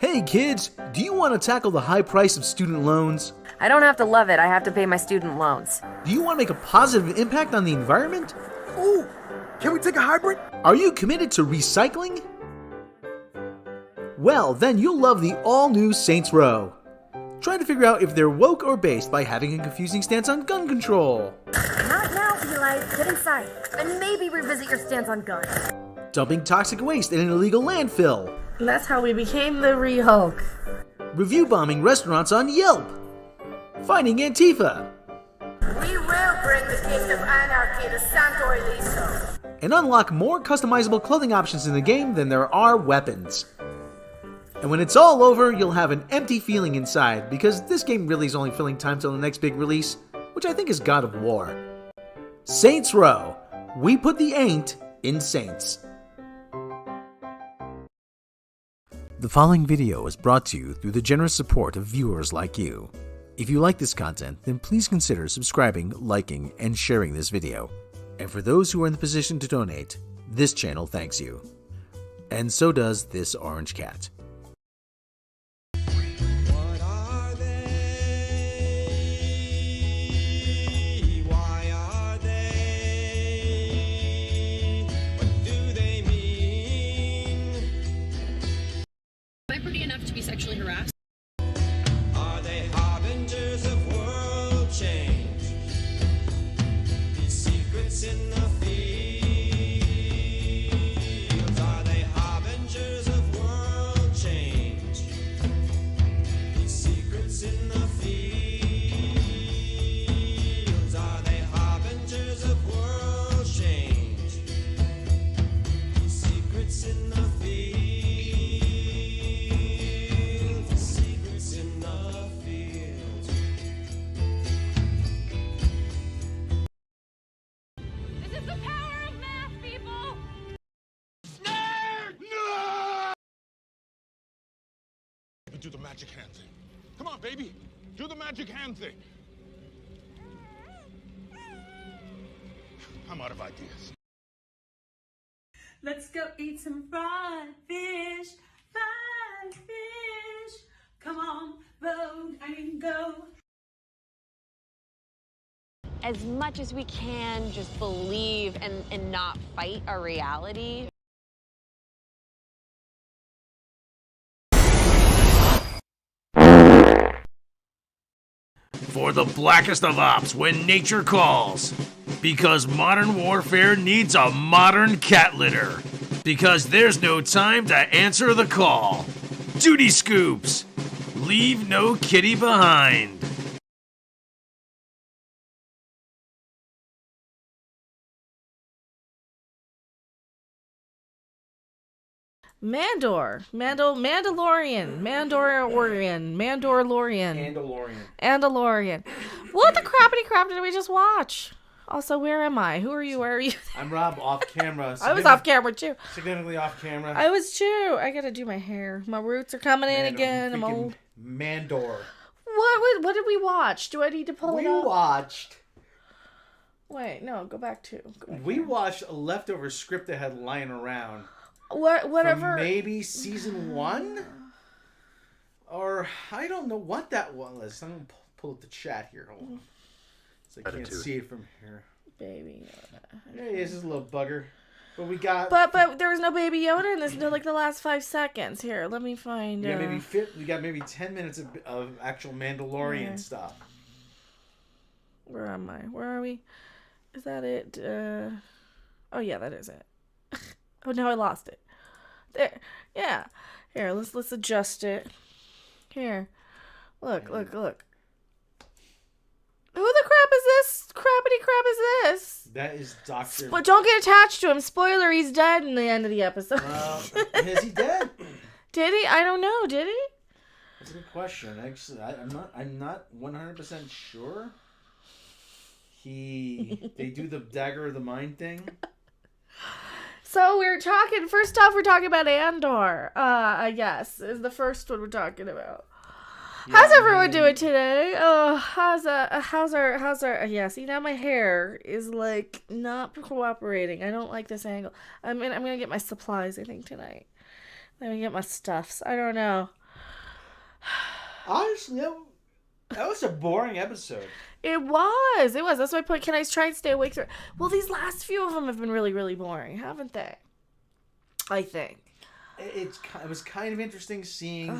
Hey kids, do you want to tackle the high price of student loans? I don't have to love it, I have to pay my student loans. Do you want to make a positive impact on the environment? Ooh, can we take a hybrid? Are you committed to recycling? Well, then you'll love the all-new Saints Row. Try to figure out if they're woke or based by having a confusing stance on gun control. Not now, Eli. Get inside. And maybe revisit your stance on guns. Dumping toxic waste in an illegal landfill. And that's how we became the Re-Hulk. Review bombing restaurants on Yelp. Finding Antifa. We will bring the gift of anarchy to Santo Eliso. And unlock more customizable clothing options in the game than there are weapons. And when it's all over, you'll have an empty feeling inside, because this game really is only filling time till the next big release, which I think is God of War. Saints Row. We put the ain't in Saints. The following video is brought to you through the generous support of viewers like you. If you like this content, then please consider subscribing, liking, and sharing this video. And for those who are in the position to donate, this channel thanks you. And so does this orange cat. Pretty enough to be sexually harassed. Are they harbingers of world change? These secrets in the fields. Are they harbingers of world change? These secrets in the fields. Are they harbingers of world change? These secrets in the fields. Do the magic hand thing. Come on, baby. Do the magic hand thing. I'm out of ideas. Let's go eat some fried fish. Fried fish. Come on, road and go. As much as we can, just believe and not fight our reality. For the blackest of ops when nature calls. Because modern warfare needs a modern cat litter. Because there's no time to answer the call. Duty scoops. Leave no kitty behind. Mandalorian. What the crappity crap did we just watch? Also, where am I? Who are you? Where are you? I'm Rob, off camera. I was off camera too. Significantly off camera. I was too. I gotta do my hair. My roots are coming in again. I'm old. Mandor. What did we watch? Do I need to pull it up? We watched. Wait, no, go back to. We watched a leftover script that had lying around. Whatever. From maybe season 1? Or I don't know what that was. I'm gonna pull up the chat here. Hold on. So I can't see it from here. Baby Yoda. Yeah, this is a little bugger. But we got. But there was no Baby Yoda in this until like the last 5 seconds. Here, let me find. We got maybe 10 minutes of actual Mandalorian stuff. Where am I? Where are we? Is that it? Oh yeah, that is it. Oh, now I lost it. There. Yeah. Here, let's adjust it. Here. Look. Who the crap is this? Crappity crap is this? That is Dr. But don't get attached to him. Spoiler, he's dead in the end of the episode. Is he dead? Did he? I don't know. Did he? That's a good question. Actually, I'm not 100% sure. They do the dagger of the mind thing. So first off, we're talking about Andor, I guess, is the first one we're talking about. Yeah, how's everyone doing today? Oh, how's our, yeah, see now my hair is like not cooperating. I don't like this angle. I'm gonna get my supplies, I think, tonight. Let me get my stuffs. I don't know. Honestly, that was a boring episode. It was. That's my point. Can I try and stay awake through it? Well, these last few of them have been really, really boring, haven't they? I think. It was kind of interesting seeing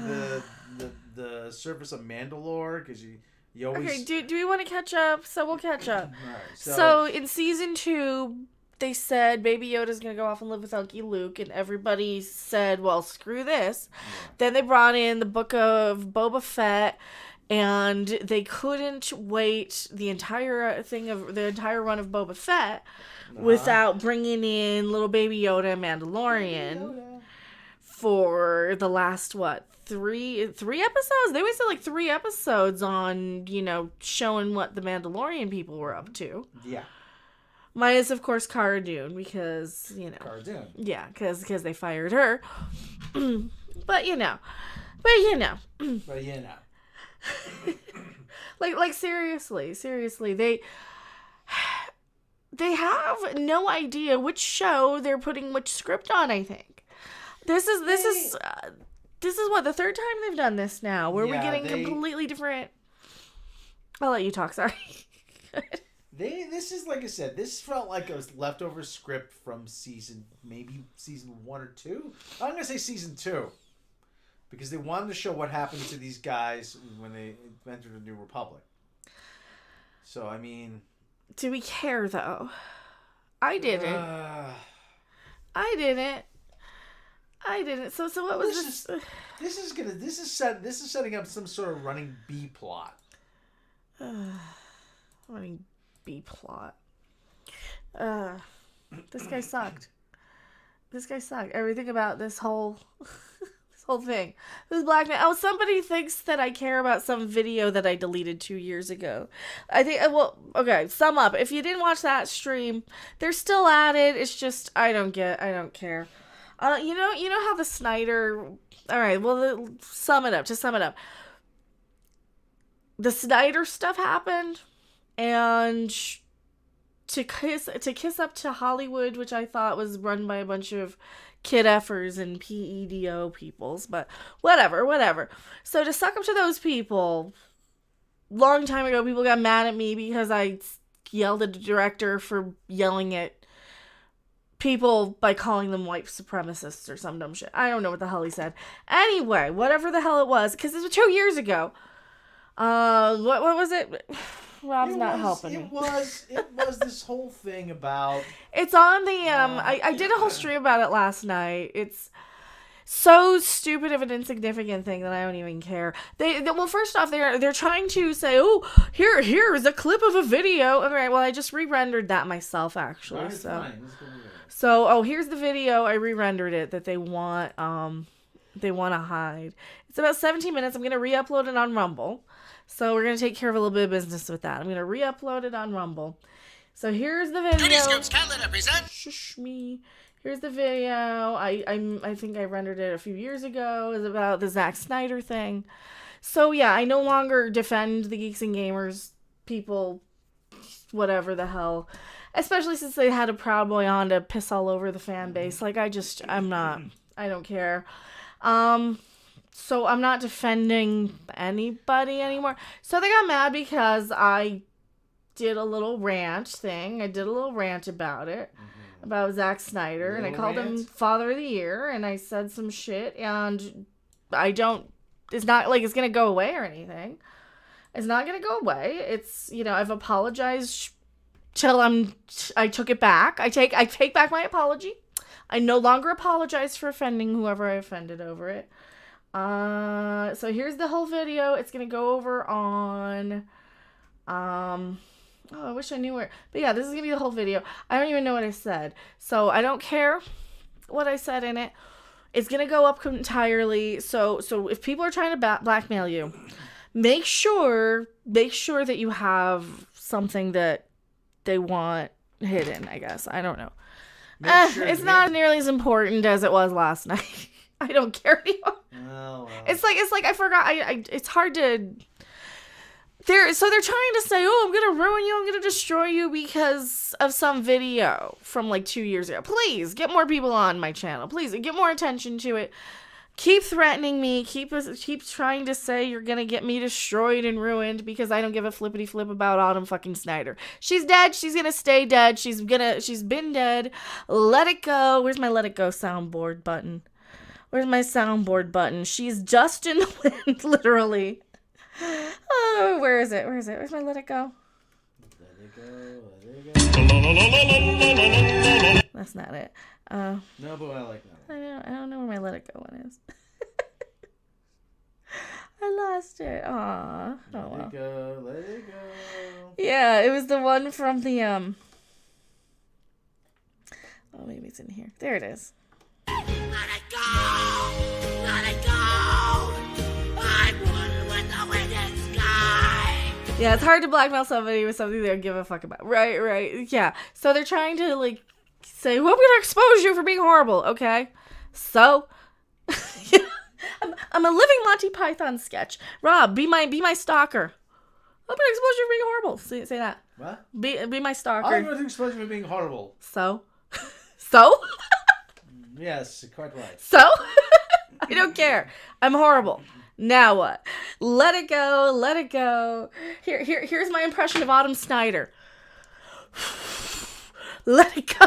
the surface of Mandalore, because you always... Okay, do we want to catch up? So we'll catch up. All right, so in season 2, they said Baby Yoda's going to go off and live with Uncle Luke, and everybody said, well, screw this. Yeah. Then they brought in the book of Boba Fett, and they couldn't wait the entire run of Boba Fett without bringing in little Baby Yoda and Mandalorian for the last, three episodes? They wasted like 3 episodes on, showing what the Mandalorian people were up to. Yeah. Minus, of course, Cara Dune, because, Cara Dune. Yeah, because they fired her. But, like seriously, they have no idea which show they're putting which script on. I think this is what, the 3rd time they've done this now, where we're getting completely different. I'll let you talk. Sorry. This is, like I said, this felt like a leftover script from season 1 or 2. I'm gonna say season 2. Because they wanted to show what happened to these guys when they entered the New Republic. So, I mean... Do we care, though? I didn't. I didn't. So what was this? This is setting up some sort of running B plot. Running B plot. This guy sucked. Everything about this whole... whole thing. This blackmail. Oh, somebody thinks that I care about some video that I deleted 2 years ago. I think, okay, sum up. If you didn't watch that stream, they're still at it. It's just, I don't care. You know how the Snyder, all right, well, to sum it up. The Snyder stuff happened, and to kiss up to Hollywood, which I thought was run by a bunch of kid effers and PEDO peoples, but whatever. So to suck up to those people, long time ago, people got mad at me because I yelled at the director for yelling at people by calling them white supremacists or some dumb shit. I don't know what the hell he said. Anyway, whatever the hell it was, because this was 2 years ago. What was it? Rob's not helping me. It was this whole thing about... It's on the, I did a whole stream about it last night. It's so stupid of an insignificant thing that I don't even care. Well, first off, they're trying to say, oh, here is a clip of a video. All right, well, I just re-rendered that myself, actually. So, here's the video. I re-rendered it that they want to hide. It's about 17 minutes. I'm going to re-upload it on Rumble. So we're going to take care of a little bit of business with that. I'm going to re-upload it on Rumble. So here's the video. Duty Scoops Cat Litter present. Shush me. Here's the video. I think I rendered it a few years ago. It's about the Zack Snyder thing. So yeah, I no longer defend the Geeks and Gamers people, whatever the hell. Especially since they had a Proud Boy on to piss all over the fan base. Like, I don't care. So I'm not defending anybody anymore. So they got mad because I did a little rant thing. I did a little rant about it, about Zack Snyder, and I called him Father of the Year, and I said some shit, and it's not like it's going to go away or anything. It's not going to go away. It's, I've apologized till I took it back. I take back my apology. I no longer apologize for offending whoever I offended over it. So here's the whole video. It's gonna go over on, I wish I knew where, but yeah, this is gonna be the whole video. I don't even know what I said, so I don't care what I said in it. It's gonna go up entirely, so if people are trying to blackmail you, make sure that you have something that they want hidden, I guess. I don't know. It's not nearly as important as it was last night. I don't care anymore. Oh, well. It's like I forgot. It's hard to. They're trying to say, oh, I'm gonna ruin you, I'm gonna destroy you because of some video from like 2 years ago. Please get more people on my channel. Please get more attention to it. Keep threatening me. Keep trying to say you're gonna get me destroyed and ruined because I don't give a flippity flip about Autumn fucking Snyder. She's dead. She's gonna stay dead. She's been dead. Let it go. Where's my let it go soundboard button? Where's my soundboard button? She's just in the wind, literally. Oh, where is it? Where's my let it go? That's not it. No, but I like that one. I don't know where my let it go one is. I lost it. Aw. Oh well. Let it go. Yeah, it was the one from the Oh, maybe it's in here. There it is. Let it go! Let it go! I'm one with the wind and sky! Yeah, it's hard to blackmail somebody with something they don't give a fuck about. Right. Yeah. So they're trying to, like, say, well, I'm gonna expose you for being horrible, okay? So, I'm a living Monty Python sketch. Rob, be my stalker. I'm gonna expose you for being horrible. Say that. What? Be my stalker. I'm going to expose you for being horrible. So? Yes, quite right. So? I don't care. I'm horrible. Now what? Let it go. Let it go. Here's my impression of Autumn Snyder. Let it go.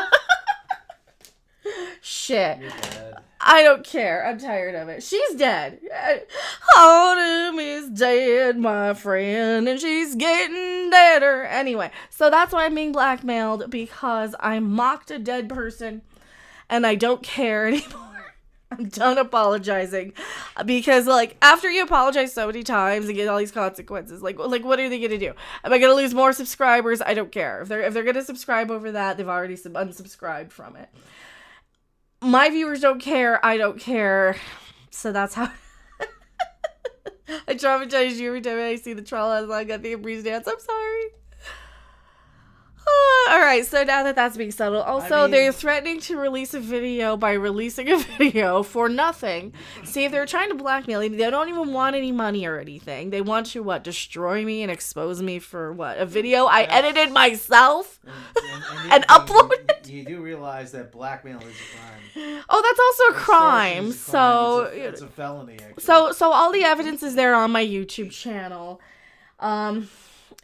Shit. You're dead. I don't care. I'm tired of it. She's dead. Autumn is dead, my friend, and she's getting deader. Anyway, so that's why I'm being blackmailed, because I mocked a dead person, and I don't care anymore. I'm done apologizing, because, like, after you apologize so many times and get all these consequences, like what are they gonna do? Am I gonna lose more subscribers? I don't care. If they're gonna subscribe over that, they've already unsubscribed from it. My viewers don't care. I don't care. So that's how I traumatize you every time I see the troll line at the Breeze dance. I'm sorry. Alright, so now that's being settled. Also, they're threatening to release a video by releasing a video for nothing. See, if they're trying to blackmail me, they don't even want any money or anything. They want to, destroy me and expose me for a video I edited myself and uploaded? You do realize that blackmail is a crime. Oh, that's also a crime. So it's a felony, actually. So all the evidence is there on my YouTube channel.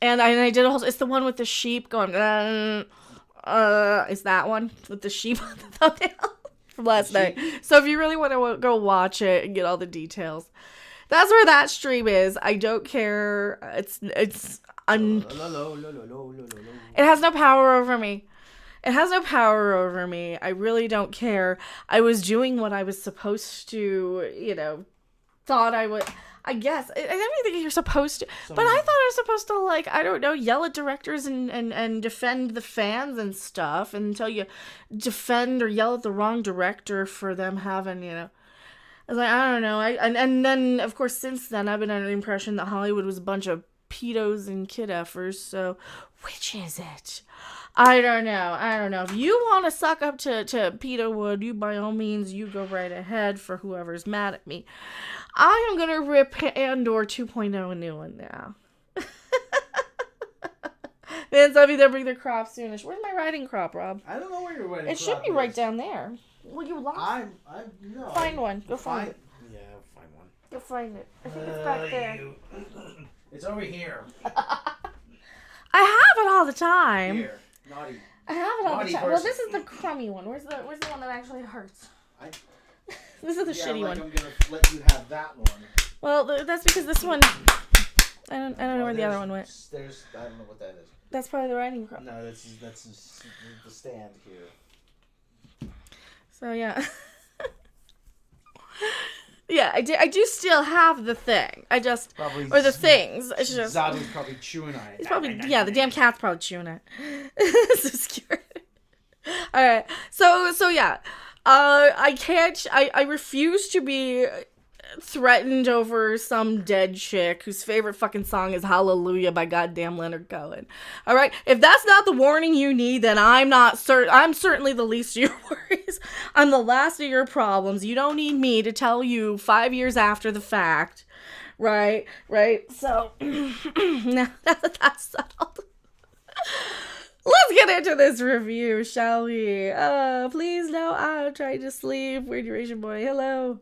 And I did a whole... It's the one with the sheep going... Is that one? With the sheep on the thumbnail? From last night. So if you really want to go watch it and get all the details, that's where that stream is. I don't care. It has no power over me. It has no power over me. I really don't care. I was doing what I was supposed to, thought I would... I guess. I don't think you're supposed to. But I thought I was supposed to, yell at directors and defend the fans and stuff until you defend or yell at the wrong director for them having, I was like, I don't know. And then, of course, since then, I've been under the impression that Hollywood was a bunch of pedos and kid effers. So, which is it? I don't know. If you want to suck up to Peter Wood, you by all means, you go right ahead for whoever's mad at me. I am going to rip Andor 2.0 a new one now. Man, some of them bring their crop soonish. Where's my riding crop, Rob? I don't know where your riding crop is. It should be right down there. Well, you lost it. No. Find one. Go find it. Yeah, find one. Go find it. I think it's back there. It's over here. I have it all the time. Here. Naughty. I have it all Naughty the time. person. Well, this is the crummy one. Where's the one that actually hurts? This is the shitty one. I'm gonna let you have that one. Well, that's because this one. I don't know where the other one went. I don't know what that is. That's probably the riding crop. No, that's the stand here. So yeah. Yeah, I do still have the thing. Or the things. It's just Zabu's probably chewing on it. It's probably the damn cat's probably chewing it. So scared. All right. So yeah. I refuse to be threatened over some dead chick whose favorite fucking song is Hallelujah by goddamn Leonard Cohen. All right? If that's not the warning you need, then I'm certainly the least of your worries. I'm the last of your problems. You don't need me to tell you 5 years after the fact. Right? So, now that that's settled, let's get into this review, shall we? Please no, I'm trying to sleep. Weird Duration Boy, hello.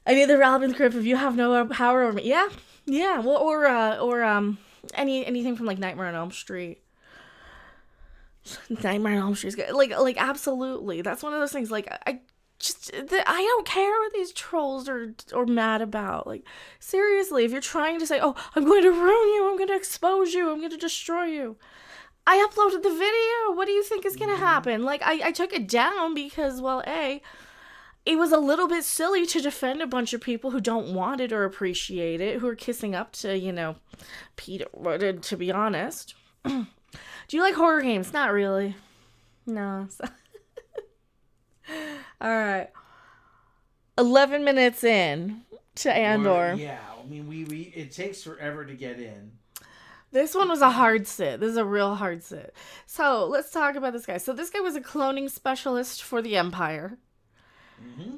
I need the Robin grip if you have no power over me. Yeah. Well, or anything from like Nightmare on Elm Street. Nightmare on Elm Street's good. Like absolutely. That's one of those things. Like I don't care what these trolls are mad about. Like seriously, if you're trying to say, "Oh, I'm going to ruin you. I'm going to expose you. I'm going to destroy you," I uploaded the video. What do you think is going to happen? Like I took it down because, well, it was a little bit silly to defend a bunch of people who don't want it or appreciate it, who are kissing up to, Peter, to be honest. Do you like horror games? Not really. No. All right. 11 minutes in to Andor. Yeah, I mean, it takes forever to get in. This one was a hard sit. This is a real hard sit. So let's talk about this guy. So this guy was a cloning specialist for the Empire.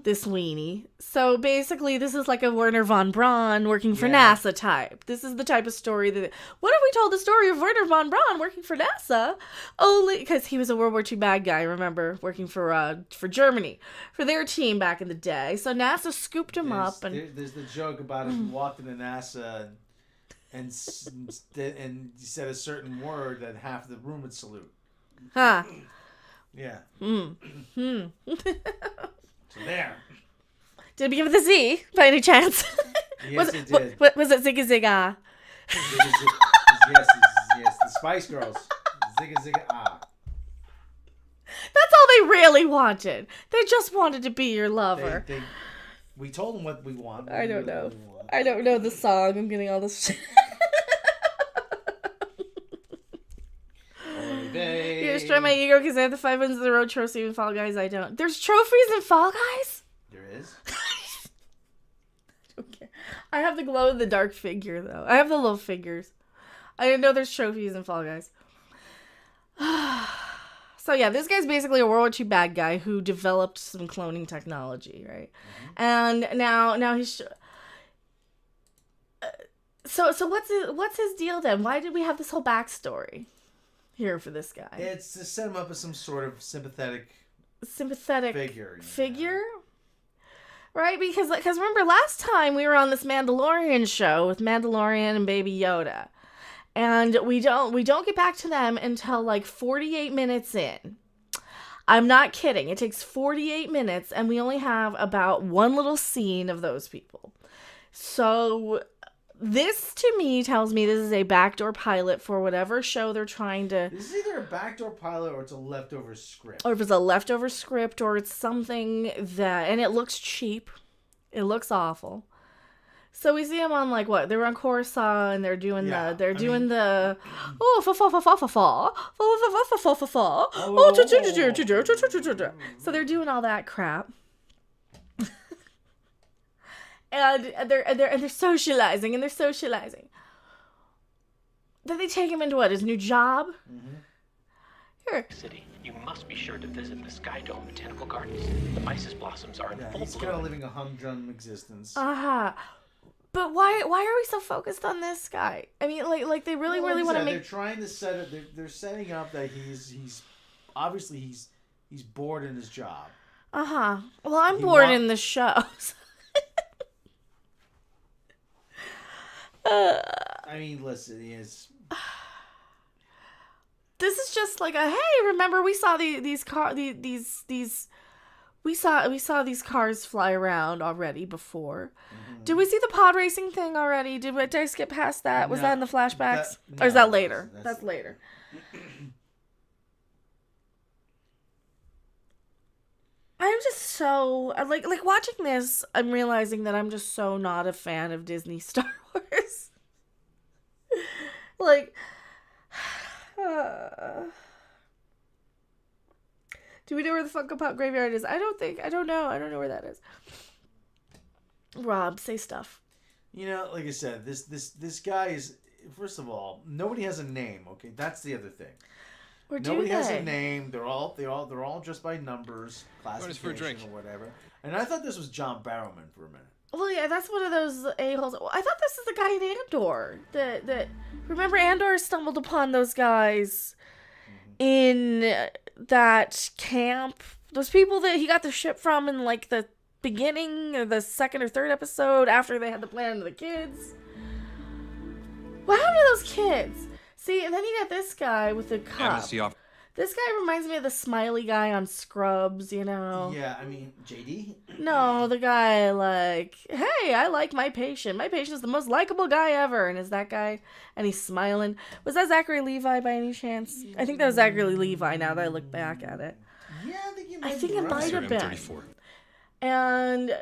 This weenie. So basically, this is like a Werner von Braun working for NASA type. This is the type of story that... What if we told the story of Werner von Braun working for NASA? Only because he was a World War II bad guy, remember? Working for Germany. For their team back in the day. So NASA scooped him up. And There's the joke about if you walked into NASA and said a certain word that half the room would salute. Huh. Yeah. So there. Did it begin with a Z, by any chance? Yes, it did. Was it Zigga Zigga? Yes, the Spice Girls. Zigga Zigga Ah. That's all they really wanted. They just wanted to be your lover. We told them what we want. I don't know. I don't know the song. I'm getting all this shit. You destroy my ego because I have the 5 wins in the road trophy in Fall Guys. I don't. There's trophies in Fall Guys? There is. Okay. I have the glow in the dark figure though. I have the little figures. I didn't know there's trophies in Fall Guys. So yeah, this guy's basically a World War II bad guy who developed some cloning technology, right? And now he's. So what's his deal then? Why did we have this whole backstory here for this guy? It's to set him up as some sort of sympathetic figure. Right? Because remember last time we were on this Mandalorian show with Mandalorian and Baby Yoda. And we don't get back to them until like 48 minutes in. I'm not kidding. It takes 48 minutes and we only have about one little scene of those people. So this to me tells me this is a backdoor pilot for whatever show they're trying to... This is either a backdoor pilot or it's a leftover script. Or if it's a leftover script or it's something that... And it looks cheap. It looks awful. So we see them on like what? They're on Coruscant and they're doing the so they're doing all that crap. and they're socializing. Then they take him into what? His new job? Here. City. You must be sure to visit the Sky Dome Botanical Gardens. The Isis blossoms are in full bloom. He's kind of living a humdrum existence. But why are we so focused on this guy? I mean, like they really want to make. They're trying to set it. They're setting up that he's obviously he's bored in his job. Well, I'm bored in the shows. I mean, listen, is. This is just like a hey. Remember, we saw these cars fly around already before. Did we see the pod racing thing already? Did I skip past that? Was that in the flashbacks? Or is that later? That's later. I'm just so like watching this. I'm realizing that I'm just so not a fan of Disney Star Wars. Like, do we know where the Funko Pop graveyard is? I don't know where that is. Rob, say stuff. You know, like I said, this guy is, first of all, nobody has a name. Okay, that's the other thing. Nobody has a name. They're all just by numbers, classification or whatever. And I thought this was John Barrowman for a minute. Well, yeah, that's one of those a-holes. I thought this is the guy in Andor. That remember Andor stumbled upon those guys in that camp. Those people that he got the ship from in like the beginning of the second or third episode after they had the plan of the kids. What happened to those kids? See, and then you got this guy with the cup. This guy reminds me of the smiley guy on Scrubs, you know? Yeah, I mean, JD? No, the guy like, hey, I like my patient. My patient's the most likable guy ever. And is that guy? And he's smiling. Was that Zachary Levi by any chance? I think that was Zachary Levi now that I look back at it. Yeah, I think it might have been. And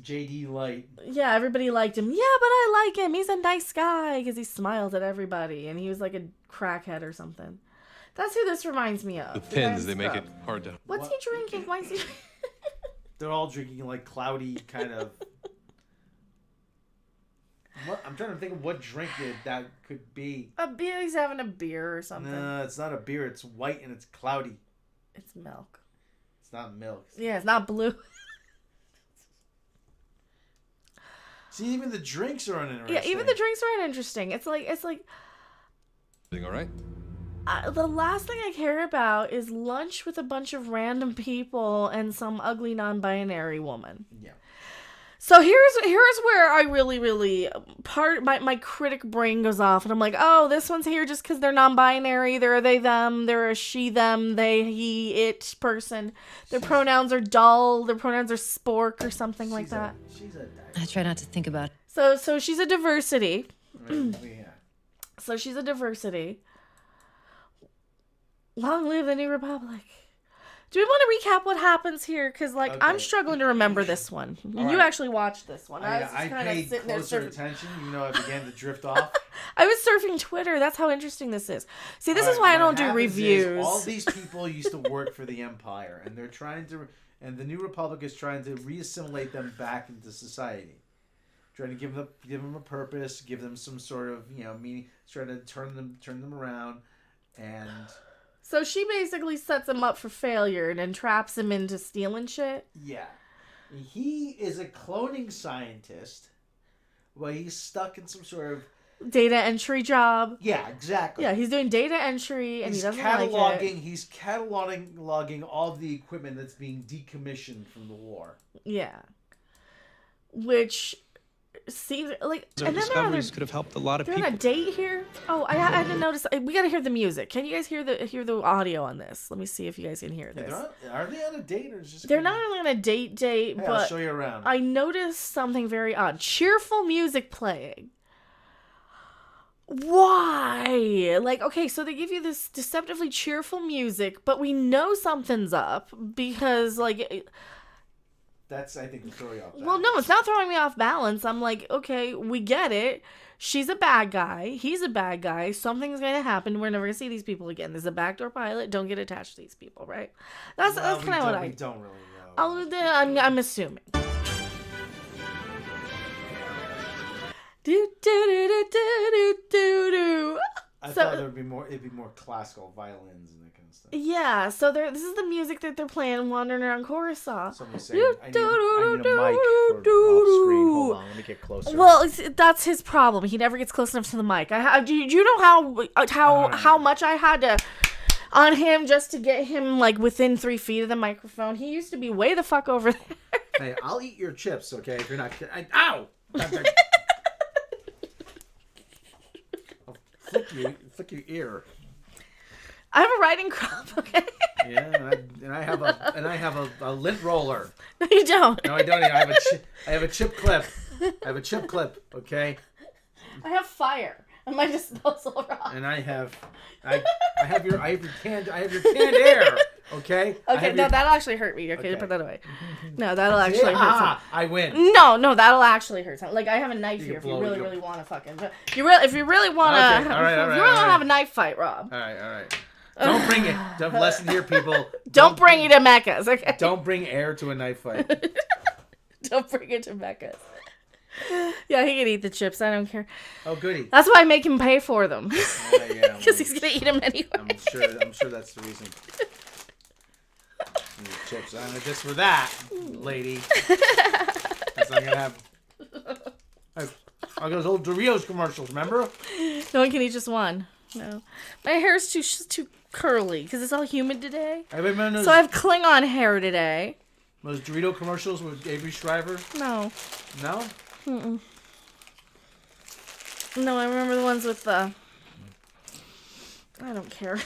JD Light. Yeah, everybody liked him. Yeah, but I like him. He's a nice guy because he smiles at everybody. And he was like a crackhead or something. That's who this reminds me of. The pins, they make it hard to... What's he drinking? Why is he... They're all drinking like cloudy kind of... I'm trying to think of what drink that could be. A beer? He's having a beer or something. No, it's not a beer. It's white and it's cloudy. It's milk. It's not milk. Yeah, it's not blue. See, even the drinks are uninteresting. Yeah, even the drinks are uninteresting. It's like... Everything all right? The last thing I care about is lunch with a bunch of random people and some ugly non-binary woman. Yeah. So here's where I really my critic brain goes off and I'm like, oh, this one's here just because they're non-binary. They're a they them. They're a she them. They he it person. Their pronouns are dull. Their pronouns are spork or something like that. I try not to think about. So she's a diversity. Yeah. So she's a diversity. Long live the New Republic. Do we want to recap what happens here? Because, like, okay. I'm struggling to remember this one. You actually watched this one. I paid closer attention, even though I began to drift off. I was surfing Twitter. That's how interesting this is. See, this is why I don't do reviews. All these people used to work for the Empire, and they're trying to, and the New Republic is trying to reassimilate them back into society. Trying to give them a purpose, give them some sort of, meaning, trying to turn them around, and... So she basically sets him up for failure and then traps him into stealing shit? Yeah. He is a cloning scientist, but he's stuck in some sort of... data entry job. Yeah, exactly. Yeah, he's doing data entry and he doesn't like it. He's cataloging all the equipment that's being decommissioned from the war. Yeah. Which... seems like our discoveries could have helped a lot of people. They're on a date here. Oh, I didn't notice. We gotta hear the music. Can you guys hear the audio on this? Let me see if you guys can hear this. Are they on a date or just? They're not only on a date, but I'll show you around. I noticed something very odd. Cheerful music playing. Why? Like, okay, so they give you this deceptively cheerful music, but we know something's up because, like. That's, I think, to throw you off balance. Well, no, it's not throwing me off balance. I'm like, okay, we get it. She's a bad guy. He's a bad guy. Something's going to happen. We're never going to see these people again. There's a backdoor pilot. Don't get attached to these people, right? That's kind of what I... We don't really know. I'm assuming. I thought it'd be more classical violins and that kind of stuff. Yeah, so this is the music that they're playing wandering around Coruscant. Somebody's saying, I need a mic for off screen. Hold on, let me get closer. Well, that's his problem. He never gets close enough to the mic. Do you know how much I had to on him just to get him like within 3 feet of the microphone? He used to be way the fuck over there. Hey, I'll eat your chips, okay? If you're not... Ow! Flick your ear. I have a riding crop, okay? Yeah, and I have a lint roller. No, you don't. No, I don't. I have a chip clip. I have a chip clip, okay? I have fire on my disposal rod. And I have your canned air, okay? Okay, no, that'll actually hurt me. Okay, put that away. No, that'll actually hurt. Some. I win. No, that'll actually hurt. Some. Like I have a knife here. If you really want to fucking, if you really want to, if you really want to have a knife fight, Rob. All right. Don't bring it. Listen here, people. Don't bring it to Mecca's, okay? Don't bring air to a knife fight. Don't bring it to Mecca's. Yeah, he can eat the chips. I don't care. Oh, goody. That's why I make him pay for them. Yeah, because he's gonna eat them anyway. I'm sure that's the reason. Chips. Just for that, lady. That's not gonna happen. Those old Doritos commercials, remember? No one can eat just one. No, my hair is too curly because it's all humid today. So I have Klingon hair today. Those Dorito commercials with Avery Shriver? No. No? Mm-mm. No, I remember the ones with the... I don't care.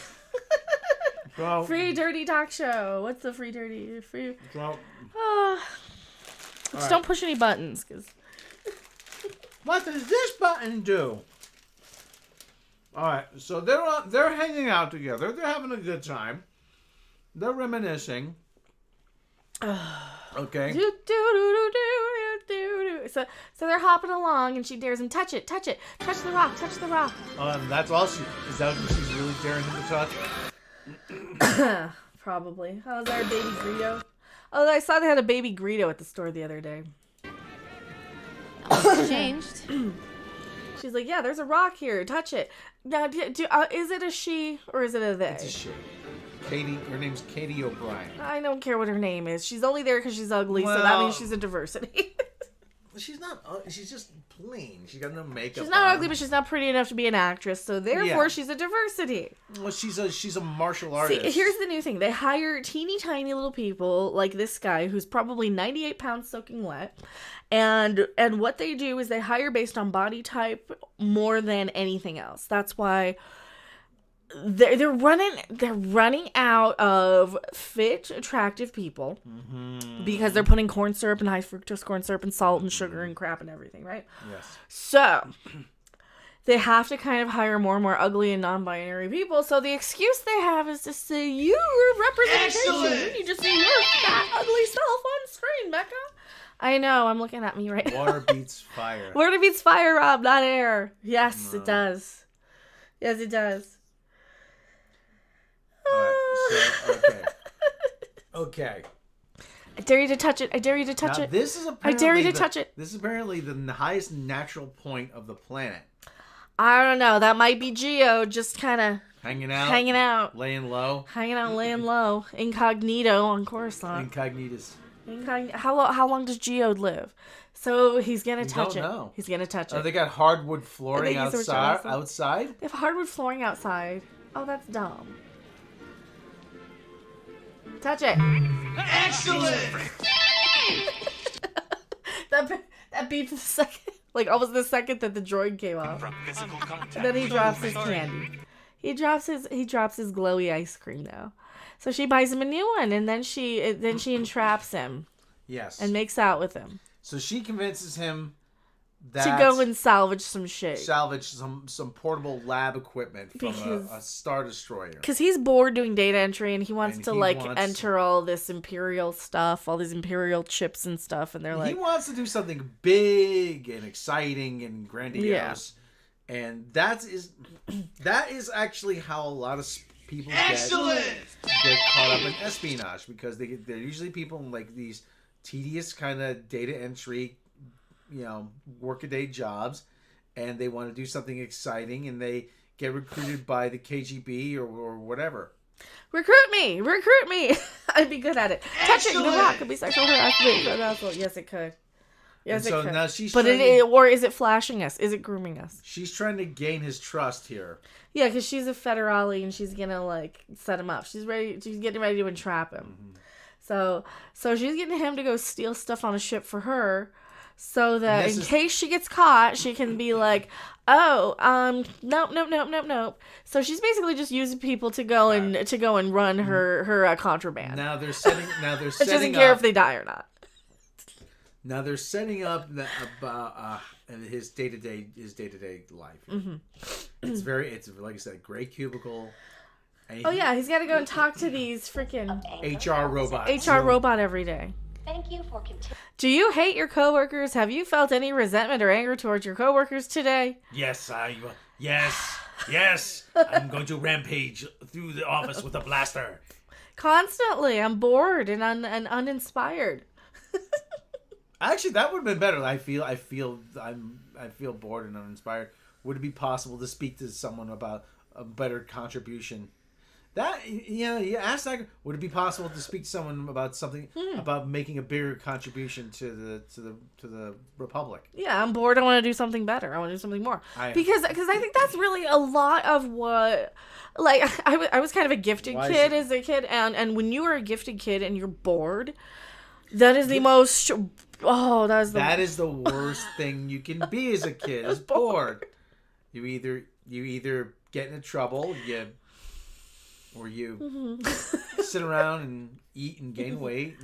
Well, free dirty talk show. What's the free dirty? Free... Well, just don't push any buttons, because... What does this button do? Alright, so they're hanging out together. They're having a good time. They're reminiscing. Okay. So they're hopping along, and she dares him, touch it, touch the rock. That's all she... Is that what she's really daring him to touch? Probably. Oh, is there a baby Greedo? Oh, I saw they had a baby Greedo at the store the other day. It's changed. She's like, yeah, there's a rock here. Touch it. Now, is it a she or is it a they? It's a she. Katie. Her name's Katie O'Brien. I don't care what her name is. She's only there because she's ugly, so that means she's a diversity. She's not. She's just plain. She got no makeup. She's not on. ugly, but she's not pretty enough to be an actress, so therefore she's a diversity. Well, she's a martial artist. See, here's the new thing. They hire teeny tiny little people like this guy who's probably 98 pounds soaking wet. And what they do is they hire based on body type more than anything else. That's why they're running out of fit, attractive people because they're putting corn syrup and high fructose corn syrup and salt and sugar and crap and everything, right? Yes. So they have to kind of hire more and more ugly and non-binary people. So the excuse they have is to say, your representation. You need to see your fat, ugly self on screen, Becca. I know, I'm looking at me right now. Water beats fire. Water beats fire, Rob, not air. Yes, it does. Yes, it does. Okay. I dare you to touch it. Now, this is I dare you to touch it. This is apparently the highest natural point of the planet. I don't know. That might be Geo just kind of hanging out, laying low, incognito on Coruscant. How long does Geo live? So he's gonna touch it. Know. He's gonna touch it. They got hardwood flooring outside. They have hardwood flooring outside. Oh, that's dumb. Touch it. Excellent! that beeped the second, like almost the second that the droid came off. And then he drops his candy. He drops his glowy ice cream now. So she buys him a new one, and then she entraps him. Yes. And makes out with him. So she convinces him that to go and salvage some shit. Salvage some portable lab equipment from a Star Destroyer. Because he's bored doing data entry, and he wants to enter all this Imperial stuff, all these Imperial chips and stuff, and they're like... He wants to do something big and exciting and grandiose. Yeah. And that is actually how a lot of people get caught up in espionage, because they're usually people in like these tedious kind of data entry, workaday jobs, and they want to do something exciting, and they get recruited by the KGB or whatever. Recruit me! I'd be good at it. Touching the rock could be sexual harassment. Yes, it could. Yes, it could. Now she's or is it flashing us? Is it grooming us? She's trying to gain his trust here. Yeah, because she's a federale, and she's gonna set him up. She's getting ready to entrap him. Mm-hmm. So she's getting him to go steal stuff on a ship for her, so that in case she gets caught, she can be like, nope. So she's basically just using people to go and run her contraband. Now they're setting. She doesn't care if they die or not. Now they're setting up his day-to-day life. Mm-hmm. It's like I said, a gray cubicle. He's got to go and talk to these freaking HR robots. HR robot every day. Thank you for continuing. Do you hate your coworkers? Have you felt any resentment or anger towards your coworkers today? Yes. I'm going to rampage through the office with a blaster. Constantly. I'm bored and uninspired. Actually, that would have been better. I feel bored and uninspired. Would it be possible to speak to someone about a better contribution? You asked that. Would it be possible to speak to someone about something about making a bigger contribution to the Republic? Yeah, I'm bored. I want to do something better. I want to do something more because I think that's really a lot of what. Like I was kind of a gifted kid as a kid, and when you are a gifted kid and you're bored, That is the most. Oh, that is the worst thing you can be as a kid. Is bored. You either get into trouble, or you sit around and eat and gain weight,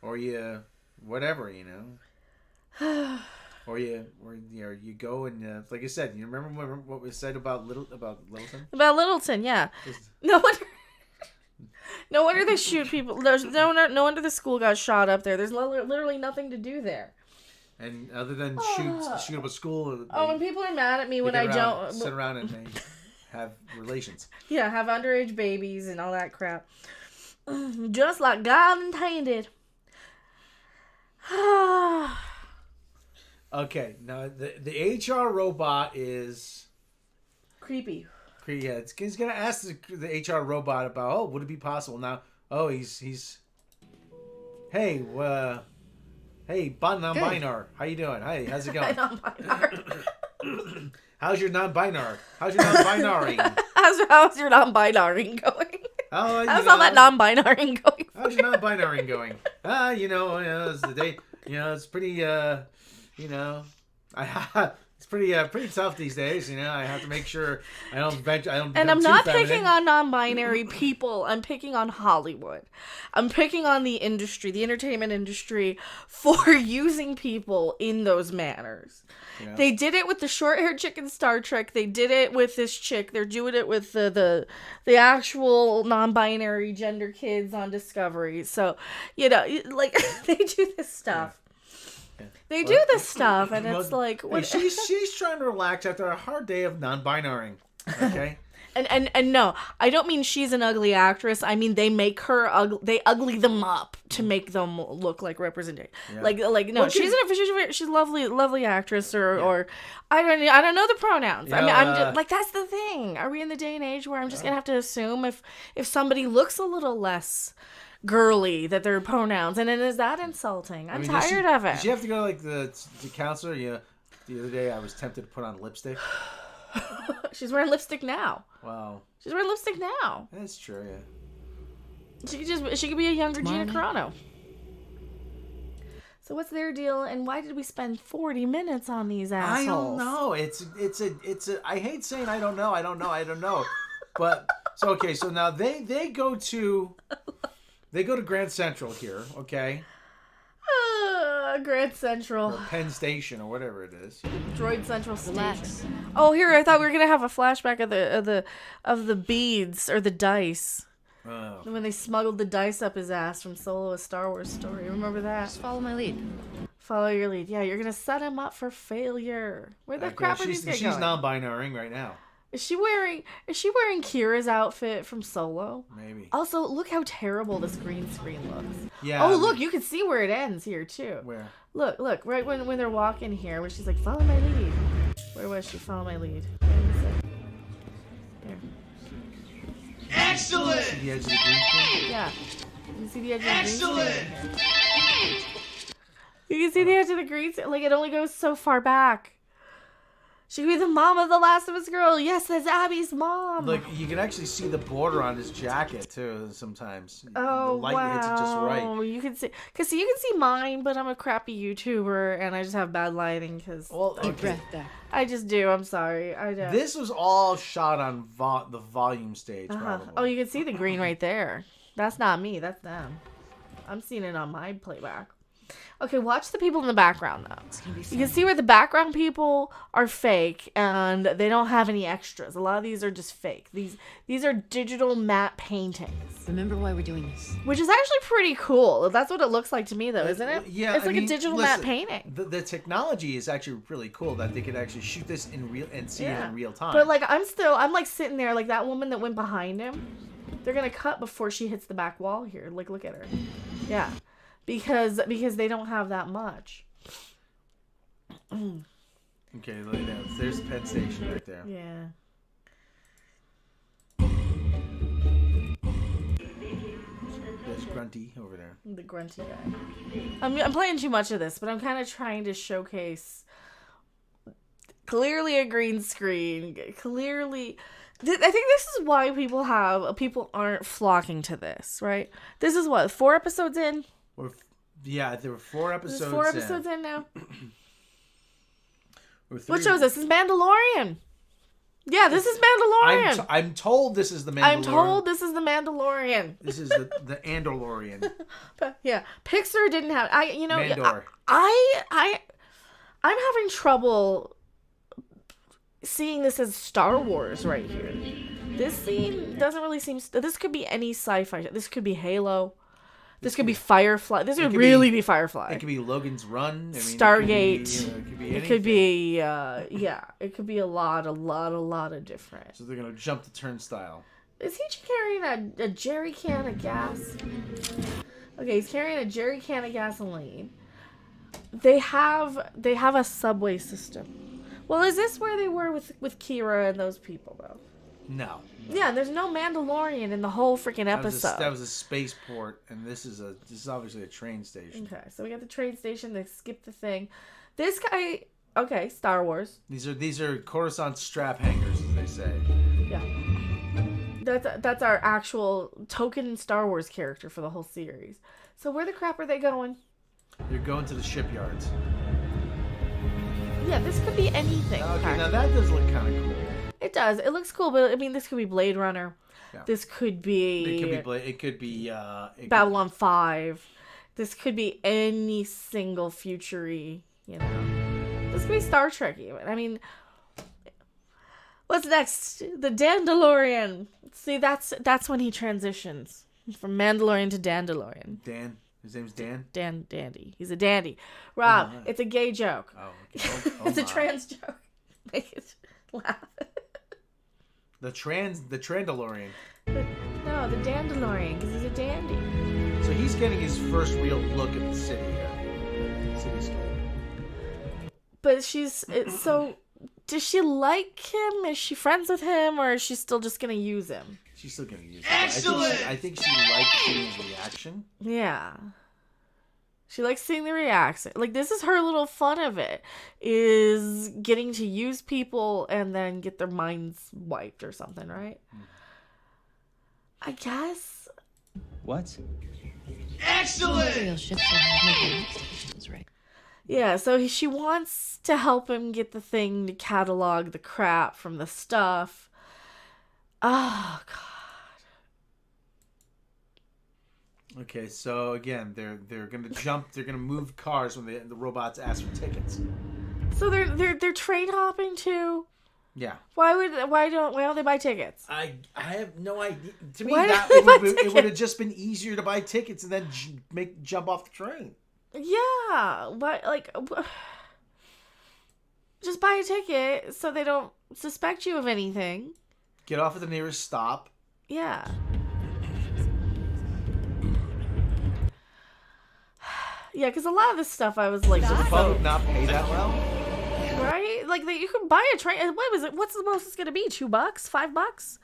or you whatever, or you go and like I said, you remember what was said about Littleton? About Littleton, yeah. No wonder they shoot people. There's no wonder the school got shot up there. There's literally nothing to do there. And other than shoot up a school. And people are mad at me when I don't sit around and they have relations. Yeah, have underage babies and all that crap. Just like God intended. Okay, now the HR robot is creepy. Yeah, he's gonna ask the HR robot about, would it be possible now? He's hey, non-binary. How you doing? Hey, how's it going? How's your non-binary? How's your non-binary? How's your non-binary going? How's all that non-binary going? How's your non-binary going? It's the day. It's pretty. It's pretty tough these days. I have to make sure I don't. And I'm not picking on non-binary people. I'm picking on Hollywood. I'm picking on the industry, the entertainment industry, for using people in those manners. Yeah. They did it with the short-haired chick in Star Trek. They did it with this chick. They're doing it with the actual non-binary gender kids on Discovery. So, they do this stuff. Yeah. They do this stuff, and it's like... What? Hey, she's trying to relax after a hard day of non-binary, okay? And no, I don't mean she's an ugly actress. I mean they make her ugly. They ugly them up to make them look like representation. Yeah. Like no, she's a lovely actress or I don't know the pronouns. I mean I'm just like, that's the thing. Are we in the day and age where I'm just gonna have to assume if somebody looks a little less girly that their pronouns, and then is that insulting? I'm tired of it. Did you have to go like the counselor? Yeah, the other day I was tempted to put on lipstick. She's wearing lipstick now. Wow. She's wearing lipstick now. That's true, yeah. She could be a younger Gina Carano. So what's their deal, and why did we spend 40 minutes on these assholes? I don't know. It's a I hate saying I don't know. But so now they go to Grand Central here, okay? Grand Central. Or Penn Station or whatever it is. Droid Central Station. Oh, here, I thought we were gonna have a flashback of the beads or the dice. Oh. When they smuggled the dice up his ass from Solo: A Star Wars Story. Remember that? Just follow my lead. Follow your lead. Yeah, you're gonna set him up for failure. Where the crap are these guys going? She's non-binary right now. Is she wearing Kira's outfit from Solo? Maybe. Also, look how terrible this green screen looks. Yeah. Oh, look, you can see where it ends here too. Where? Look, right when they're walking here, when she's like, "Follow my lead." Where was she? Follow my lead. Here. Excellent. See the edge of the green screen? Yeah. You can see the edge of the green screen. You can see the edge of the green screen. Like, it only goes so far back. She could be the mom of the Last of Us girl. Yes, that's Abby's mom. Look, you can actually see the border on his jacket too. Sometimes. Oh, the light hits it just right. You can see, you can see mine, but I'm a crappy YouTuber and I just have bad lighting because. Well, okay. I just do. I'm sorry. I do. This was all shot on the volume stage. Probably. Oh, you can see the green right there. That's not me. That's them. I'm seeing it on my playback. Okay, watch the people in the background, though. You can see where the background people are fake, and they don't have any extras. A lot of these are just fake. These are digital matte paintings. Remember why we're doing this. Which is actually pretty cool. That's what it looks like to me, though, isn't it? Yeah, it's like a digital matte painting. The technology is actually really cool that they could actually shoot this in real and see it in real time. But like, I'm like sitting there, like that woman that went behind him. They're gonna cut before she hits the back wall here. Like, look at her. Yeah. Because they don't have that much. Okay, lay down. There's the Penn Station right there. Yeah. There's Grunty over there. The Grunty guy. I'm playing too much of this, but I'm kind of trying to showcase clearly a green screen. Clearly, I think this is why people aren't flocking to this, right? This is what, 4 episodes in. Yeah, there were 4 episodes. There's 4 episodes in now. What show is this? This is Mandalorian. Yeah, this is Mandalorian. I'm told this is the Mandalorian. I'm told this is the Mandalorian. This is the Andalorian. But yeah, Pixar didn't have. Mandor. I'm having trouble seeing this as Star Wars right here. This scene doesn't really seem. This could be any sci-fi. This could be Halo. This could be Firefly. This would really be Firefly. It could be Logan's Run. Stargate. It could be it could be a lot of different. So they're gonna jump the turnstile. Is he carrying a jerry can of gas? Okay, he's carrying a jerry can of gasoline. They have a subway system. Well, is this where they were with Kira and those people though? No. Yeah, there's no Mandalorian in the whole freaking episode. That was a spaceport, and this is obviously a train station. Okay, so we got the train station. They skip the thing. This guy, okay, Star Wars. These are Coruscant strap hangers, as they say. Yeah. That's our actual token Star Wars character for the whole series. So where the crap are they going? They're going to the shipyards. Yeah, this could be anything. Okay, now that does look kind of cool. It does. It looks cool, but I mean, this could be Blade Runner. Yeah. This could be. It could be. Babylon 5. This could be any single future-y, This could be Star Trek even. I mean, what's next? The Dandalorian. See, that's when he transitions from Mandalorian to Dandalorian. Dan. His name's Dan? Dandy. He's a dandy. Rob, it's a gay joke. Oh, okay. It's a trans joke. Make it laugh. The Trandalorian. No, the Dandalorian, because he's a dandy. So he's getting his first real look at the city here. Cityscape. But so, does she like him? Is she friends with him? Or is she still just going to use him? She's still going to use him. Excellent! I think she likes seeing his reaction. Yeah. She likes seeing the reaction. Like, this is her little fun of it. Is getting to use people and then get their minds wiped or something, right? I guess. What? Excellent! Yeah, so she wants to help him get the thing to catalog the crap from the stuff. Oh, God. Okay, so again, they're gonna jump. They're gonna move cars when the robots ask for tickets. So they're train hopping too. Yeah. Why don't they buy tickets? I have no idea. To me, it would have just been easier to buy tickets and then jump off the train. Yeah, but just buy a ticket so they don't suspect you of anything. Get off at the nearest stop. Yeah. Yeah, because a lot of this stuff I was like, does the public not pay that well? Right? Like, you can buy a train. What was it? What's the most it's going to be? $2? $5?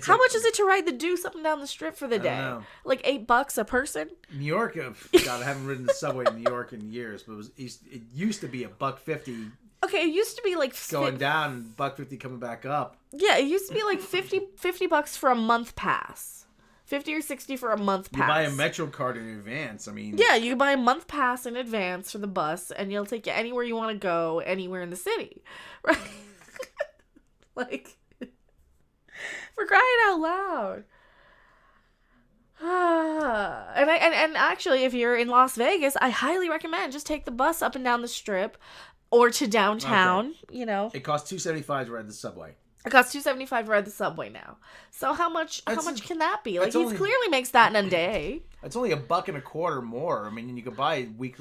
How much is it to ride the Deuce up and down the strip for the day? I don't know. Like $8 a person? New York, God, I haven't ridden the subway in New York in years, but it used to be $1.50. Okay, it used to be like going down and $1.50 coming back up. Yeah, it used to be like $50 for a month pass. 50 or 60 for a month pass. You buy a Metro card in advance. I mean, yeah, you buy a month pass in advance for the bus, and it'll take you anywhere you want to go, anywhere in the city, right? Like, for crying out loud. And actually, if you're in Las Vegas, I highly recommend just take the bus up and down the strip, or to downtown. Okay. It costs $2.75 to ride the subway. It costs $2.75 to ride the subway now. So how much can that be? Like, he clearly makes that in a day. It's only $1.25 more. I mean, you could buy a week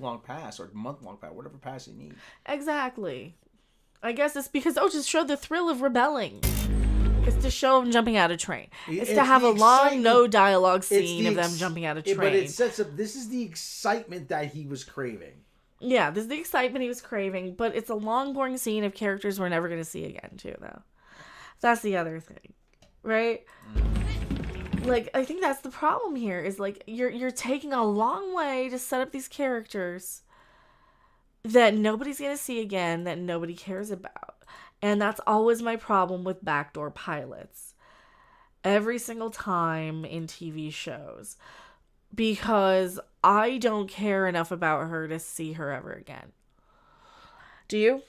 long pass or month long pass, whatever pass you need. Exactly. I guess it's because just show the thrill of rebelling. It's to show them jumping out of train. It's to have a long no dialogue scene of them jumping out of train. But it sets up. This is the excitement that he was craving. Yeah, this is the excitement he was craving, but it's a long, boring scene of characters we're never going to see again, too, though. That's the other thing, right? Like, I think that's the problem here, is, like, you're taking a long way to set up these characters that nobody's going to see again, that nobody cares about. And that's always my problem with backdoor pilots. Every single time in TV shows, because I don't care enough about her to see her ever again. Do you?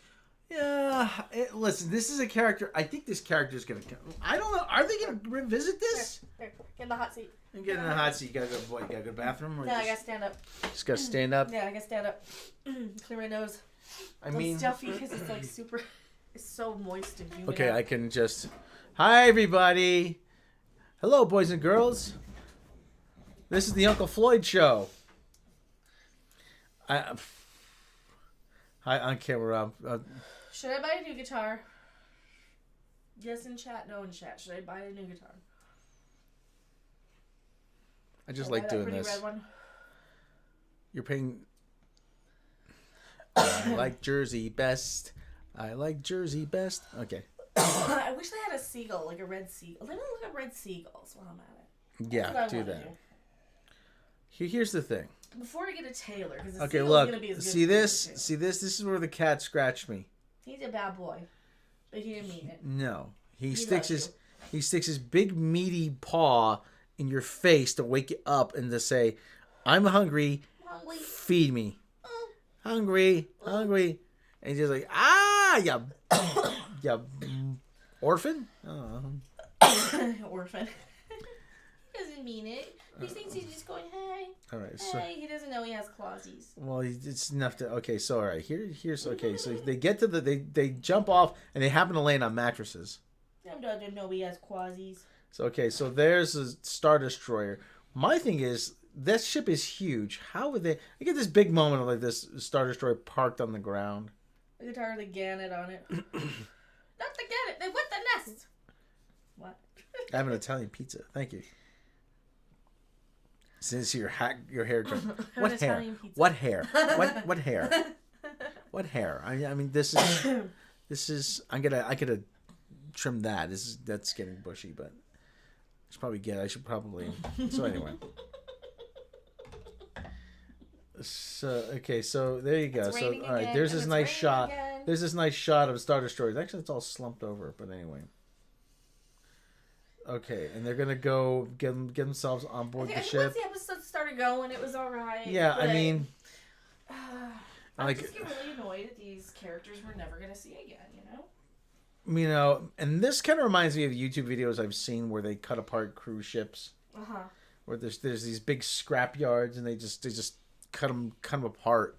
Yeah, listen, this is a character. I think this character is going to come. I don't know. Are they going to revisit this? Here, get in the hot seat. I'm getting in the hot seat. You got to go, boy, you got to go to the bathroom? Or No, I got to stand up. Just got to stand up? Yeah, I got to stand up. Clear my nose. I mean... stuffy because it's like super... It's so moist and humid. Okay, I can just... Hi, everybody. Hello, boys and girls. This is the Uncle Floyd Show. Hi, on camera. Should I buy a new guitar? Yes in chat, no in chat. Should I buy a new guitar? I just like doing this. Red one? You're paying... I like Jersey best. I like Jersey best. Okay. I wish they had a seagull, like a red seagull. Let me look at red seagulls while I'm at it. Yeah, do that. Here's the thing. Before I get a tailor, because okay, look. See this? See this? This is where the cat scratched me. He's a bad boy, but he didn't mean it. No, he sticks his big meaty paw in your face to wake you up and to say, "I'm hungry. Feed me." Hungry, hungry, and he's just like, you orphan. Orphan. He doesn't mean it. He thinks he's just going, hey. All right. So, hey, he doesn't know he has clawsies. Well, it's enough to. Okay, so all right. Here's okay. So they get to they jump off and they happen to land on mattresses. I don't know he has quasies. So okay, so there's a Star Destroyer. My thing is that ship is huge. How would they? I get this big moment of like this Star Destroyer parked on the ground. The guitar, the Gannet on it. Not the Gannet. They went the nest. What? I have an Italian pizza. Thank you. Since your hair dress. What hair? What hair? What hair? What hair? I mean this is I gotta trim that. That's getting bushy, but I should probably I should probably so anyway. So okay, so there you go. So all right, there's this nice shot. There's this nice shot of Star Destroyers. Actually, it's all slumped over, but anyway. Okay, and they're gonna go get themselves on board the ship. Once the episode started going, it was all right. Yeah, I mean, I just get really annoyed at these characters we're never gonna see again. You know, and this kind of reminds me of YouTube videos I've seen where they cut apart cruise ships. Where there's these big scrap yards and they just cut them apart.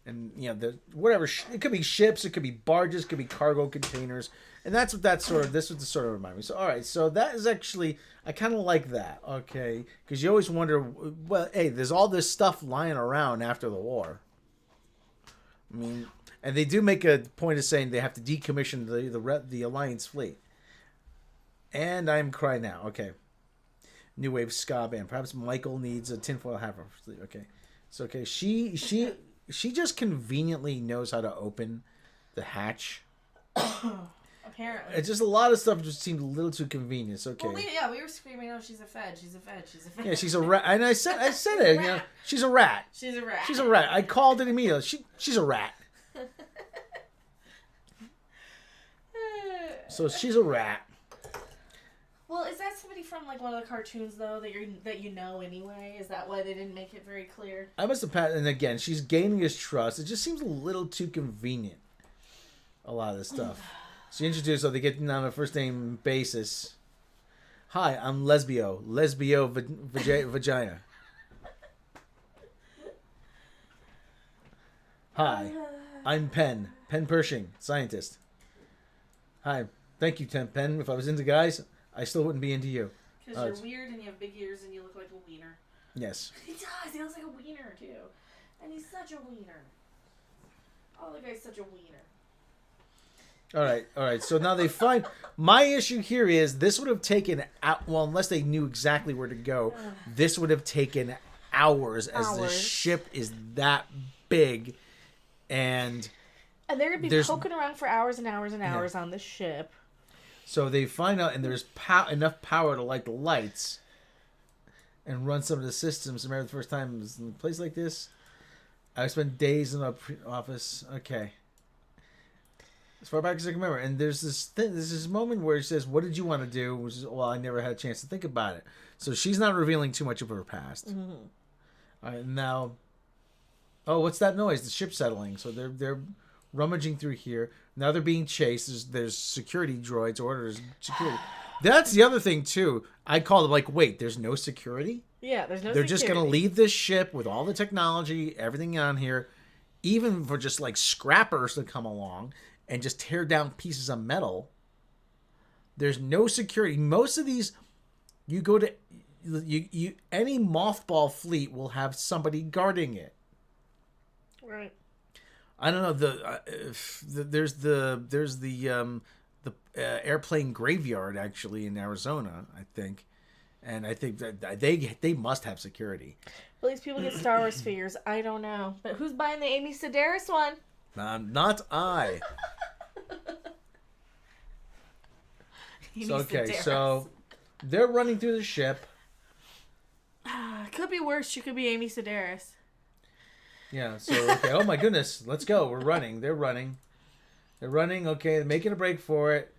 And you know, whatever it could be ships, it could be barges, it could be cargo containers, and that's what this was the sort of remind me. So all right, so that is actually I kind of like that, okay, because you always wonder, well, hey, there's all this stuff lying around after the war. I mean, and they do make a point of saying they have to decommission the Alliance fleet. And I'm crying now. Okay, new wave ska band. Perhaps Michael needs a tinfoil hat for sleep. Okay, so okay, she just conveniently knows how to open the hatch. Apparently. It's just a lot of stuff just seemed a little too convenient. It's okay. Well, we were screaming, "Oh, she's a fed! She's a fed! She's a fed!" Yeah, she's a rat. And I said it. You know, she's a rat. She's a rat. She's a rat. I called it immediately. She's a rat. So she's a rat. Well, is that somebody from like one of the cartoons though that you know anyway? Is that why they didn't make it very clear? I must have passed. And again, she's gaining his trust. It just seems a little too convenient. A lot of this stuff. So you introduce, so they get on a first name basis. Hi, I'm Lesbio Vagina. Hi, I'm Penn Pershing, scientist. Hi, thank you, Penn. If I was into guys, I still wouldn't be into you. Because you're weird and you have big ears and you look like a wiener. Yes. He does. He looks like a wiener too, and he's such a wiener. Oh, the guy's such a wiener. All right. So now they find my issue here is this would have taken well, unless they knew exactly where to go, this would have taken hours as the ship is that big, and they're gonna be poking around for hours and hours and hours on the ship. So they find out, and there's enough power to light the lights and run some of the systems. Remember the first time it was in a place like this? I spent days in the office. Okay. As far back as I can remember. And there's this moment where he says, what did you want to do? Which is, well, I never had a chance to think about it. So she's not revealing too much of her past. Mm-hmm. All right, now. Oh, what's that noise? The ship settling. So they're rummaging through here. Now they're being chased. There's security droids. Orders security. That's the other thing too. I call it like, wait, there's no security? Yeah, there's no They're security. just gonna leave this ship with all the technology, everything on here, even for just like scrappers to come along and just tear down pieces of metal. There's no security. Most of these, you go to, you any mothball fleet will have somebody guarding it. Right. I don't know there's the airplane graveyard actually in Arizona, I think, and I think that they must have security. Well, these people get Star Wars figures. I don't know, but who's buying the Amy Sedaris one? Not I. Amy Okay, Sedaris. so they're running through the ship. Could be worse. She could be Amy Sedaris. Yeah, so, okay, oh my goodness, let's go. We're running. They're running. Okay, they're making a break for it.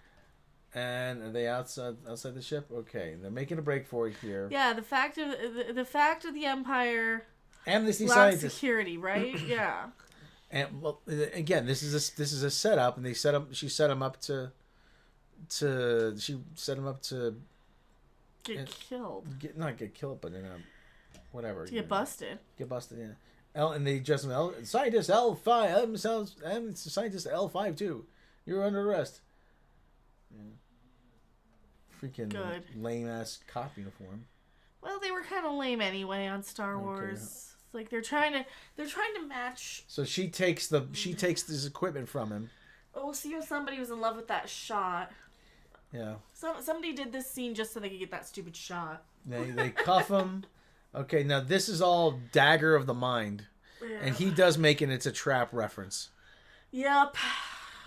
And are they outside the ship? Okay, they're making a break for it here. Yeah, the fact of the Empire Amnesty lacks scientists. security, right? Yeah. And well, again, this is a setup, and she set him up to Get killed. Not get killed, but whatever. To get busted. Get busted, yeah. And they just scientist L5, scientist L5 too. You're under arrest. Yeah. Freaking lame ass cop uniform. Well, they were kind of lame anyway on Star Wars. It's like they're trying to match. So she takes this equipment from him. Oh, see, somebody was in love with that shot. Yeah. Somebody did this scene just so they could get that stupid shot. They cuff him. Okay, now this is all Dagger of the Mind. Yeah. And he does make it's a trap reference. Yep.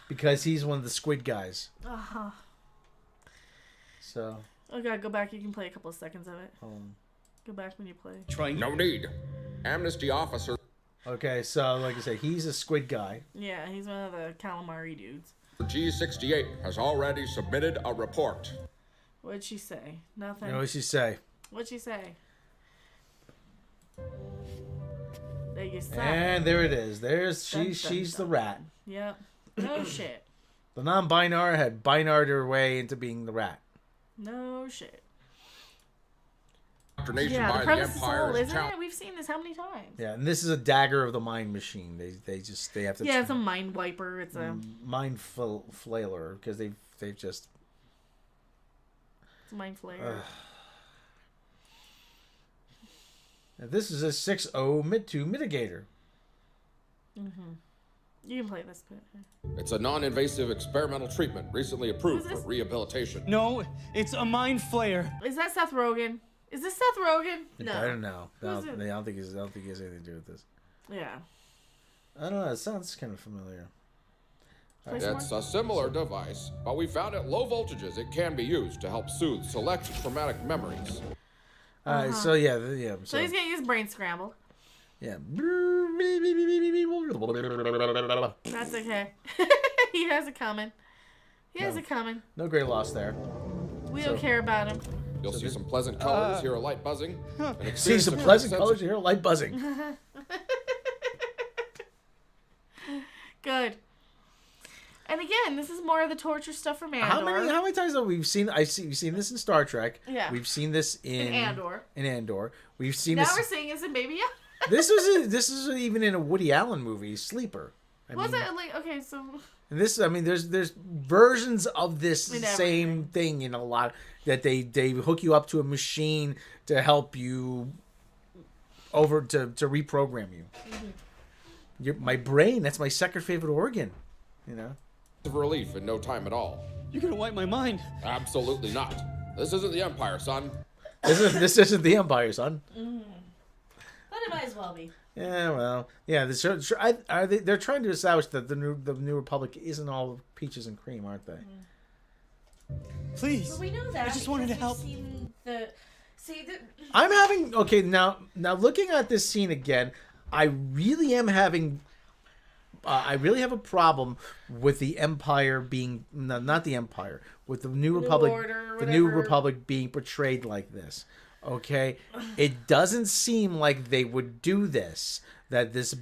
Because he's one of the squid guys. Uh-huh. So. Oh god, go back. You can play a couple of seconds of it. Go back when you play. No need. Amnesty officer. Okay, so like I said, he's a squid guy. Yeah, he's one of the calamari dudes. G68 has already submitted a report. What'd she say? Nothing. What'd she say? What'd she say? There you say. And there it is. She's the rat. Yep. No shit. The non-binary had binared her way into being the rat. No shit. Indoctrination Yeah, by the premise the is Empire old, is isn't it? We've seen this how many times? Yeah, and this is a Dagger of the Mind machine. They have to. Yeah, it's a mind wiper. It's a mind flailer because they've just. It's a mind flayer. Now, this is a 6.0 mid-2 mitigator. Mm-hmm. You can play this bit. It's a non-invasive experimental treatment recently approved for rehabilitation. No, it's a mind flayer. Is that Seth Rogen? Is this Seth Rogen? No. I don't know. I don't think he has anything to do with this. Yeah. I don't know. It sounds kind of familiar. It's a similar device, but we found at low voltages it can be used to help soothe select traumatic memories. So yeah. So he's gonna use brain scramble. Yeah. That's okay. He has it coming. No great loss there. We don't care about him. You'll see some pleasant colors, hear a light buzzing. See some pleasant colors, hear a light buzzing. Good. And again, this is more of the torture stuff from Andor. How many times have we've seen? We've seen this in Star Trek. Yeah. We've seen this in Andor. We've seen now this. We're seeing this in Baby Yoda. This is even in a Woody Allen movie, Sleeper. Was it like okay? So. And this, I mean, there's versions of this same thing in a lot that they hook you up to a machine to help you to reprogram you. Mm-hmm. My brain, that's my second favorite organ, you know. Relief in no time at all. You're gonna wipe my mind. Absolutely not. This isn't the Empire, son. This isn't the Empire, son. Mm. But it might as well be. Yeah, well, yeah. They're trying to establish that the New Republic isn't all peaches and cream, aren't they? Mm. Please. Well, we know that. I just wanted to help. I'm having now looking at this scene again. I really am having. I really have a problem with the Empire being not the Empire with the New Republic, Order, the New Republic being portrayed like this. Okay, it doesn't seem like they would do this. That this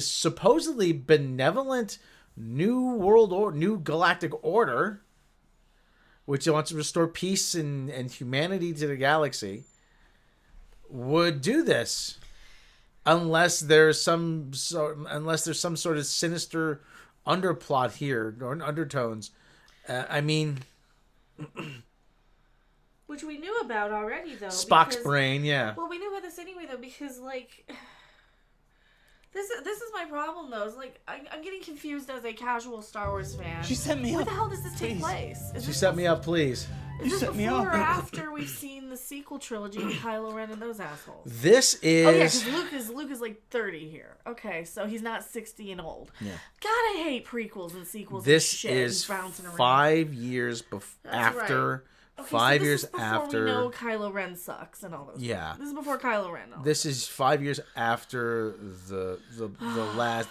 supposedly benevolent new galactic order, which wants to restore peace and humanity to the galaxy, would do this, unless there's some sort of sinister underplot here or undertones. I mean. Which we knew about already, though. Spock's brain, yeah. Well, we knew about this anyway, though, because, like... This is my problem, though. Is like, I'm getting confused as a casual Star Wars fan. She set me Where up. the hell does this take place? She set me up, please. Is this before or after we've seen the sequel trilogy of Kylo Ren and those assholes? This is... Oh, yeah, because Luke is like 30 here. Okay, so he's not 60 and old. Yeah. God, I hate prequels and sequels This and shit is and bouncing around. 5 years after... Right. Okay, 5 so years this is before after... we know Kylo Ren sucks and all those Yeah. things. This is before Kylo Ren. This is 5 years after the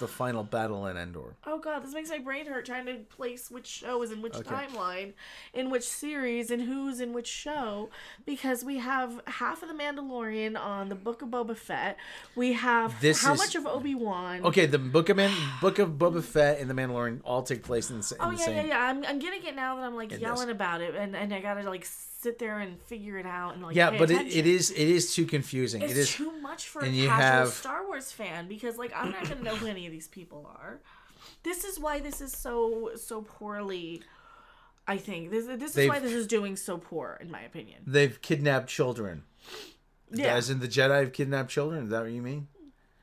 final battle in Endor. Oh god, this makes my brain hurt trying to place which show is in which timeline, in which series, and who's in which show, because we have half of the Mandalorian on the Book of Boba Fett. We have much of Obi-Wan. Okay, the Book of Boba Fett and the Mandalorian all take place in the same. I'm getting it now that I'm like yelling about it, and I gotta like sit there and figure it out and like yeah, pay but attention. it is too confusing. It's it is too much for a and casual Star Wars fan, because like I'm not gonna know who any of these people are. This is why this is so poorly. I think this is why this is doing so poor, in my opinion. They've kidnapped children. Yeah, as in the Jedi have kidnapped children. Is that what you mean?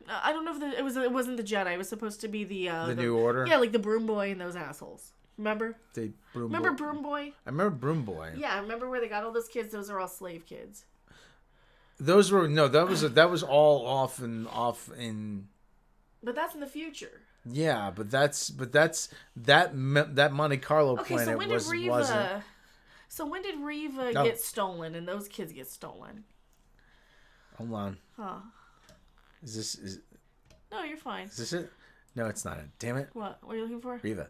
I don't know if it wasn't the Jedi. It was supposed to be the New Order. Yeah, like the Broom Boy and those assholes. Remember? Remember Broom Boy? I remember Broom Boy. Yeah, I remember where they got all those kids. Those are all slave kids. Those were that was all off in. But that's in the future. Yeah, but that Monte Carlo planet wasn't. So when did Reva get stolen and those kids get stolen? Hold on. Huh. Is No, you're fine. Is this it? No, it's not it. Damn it. What are you looking for? Reva.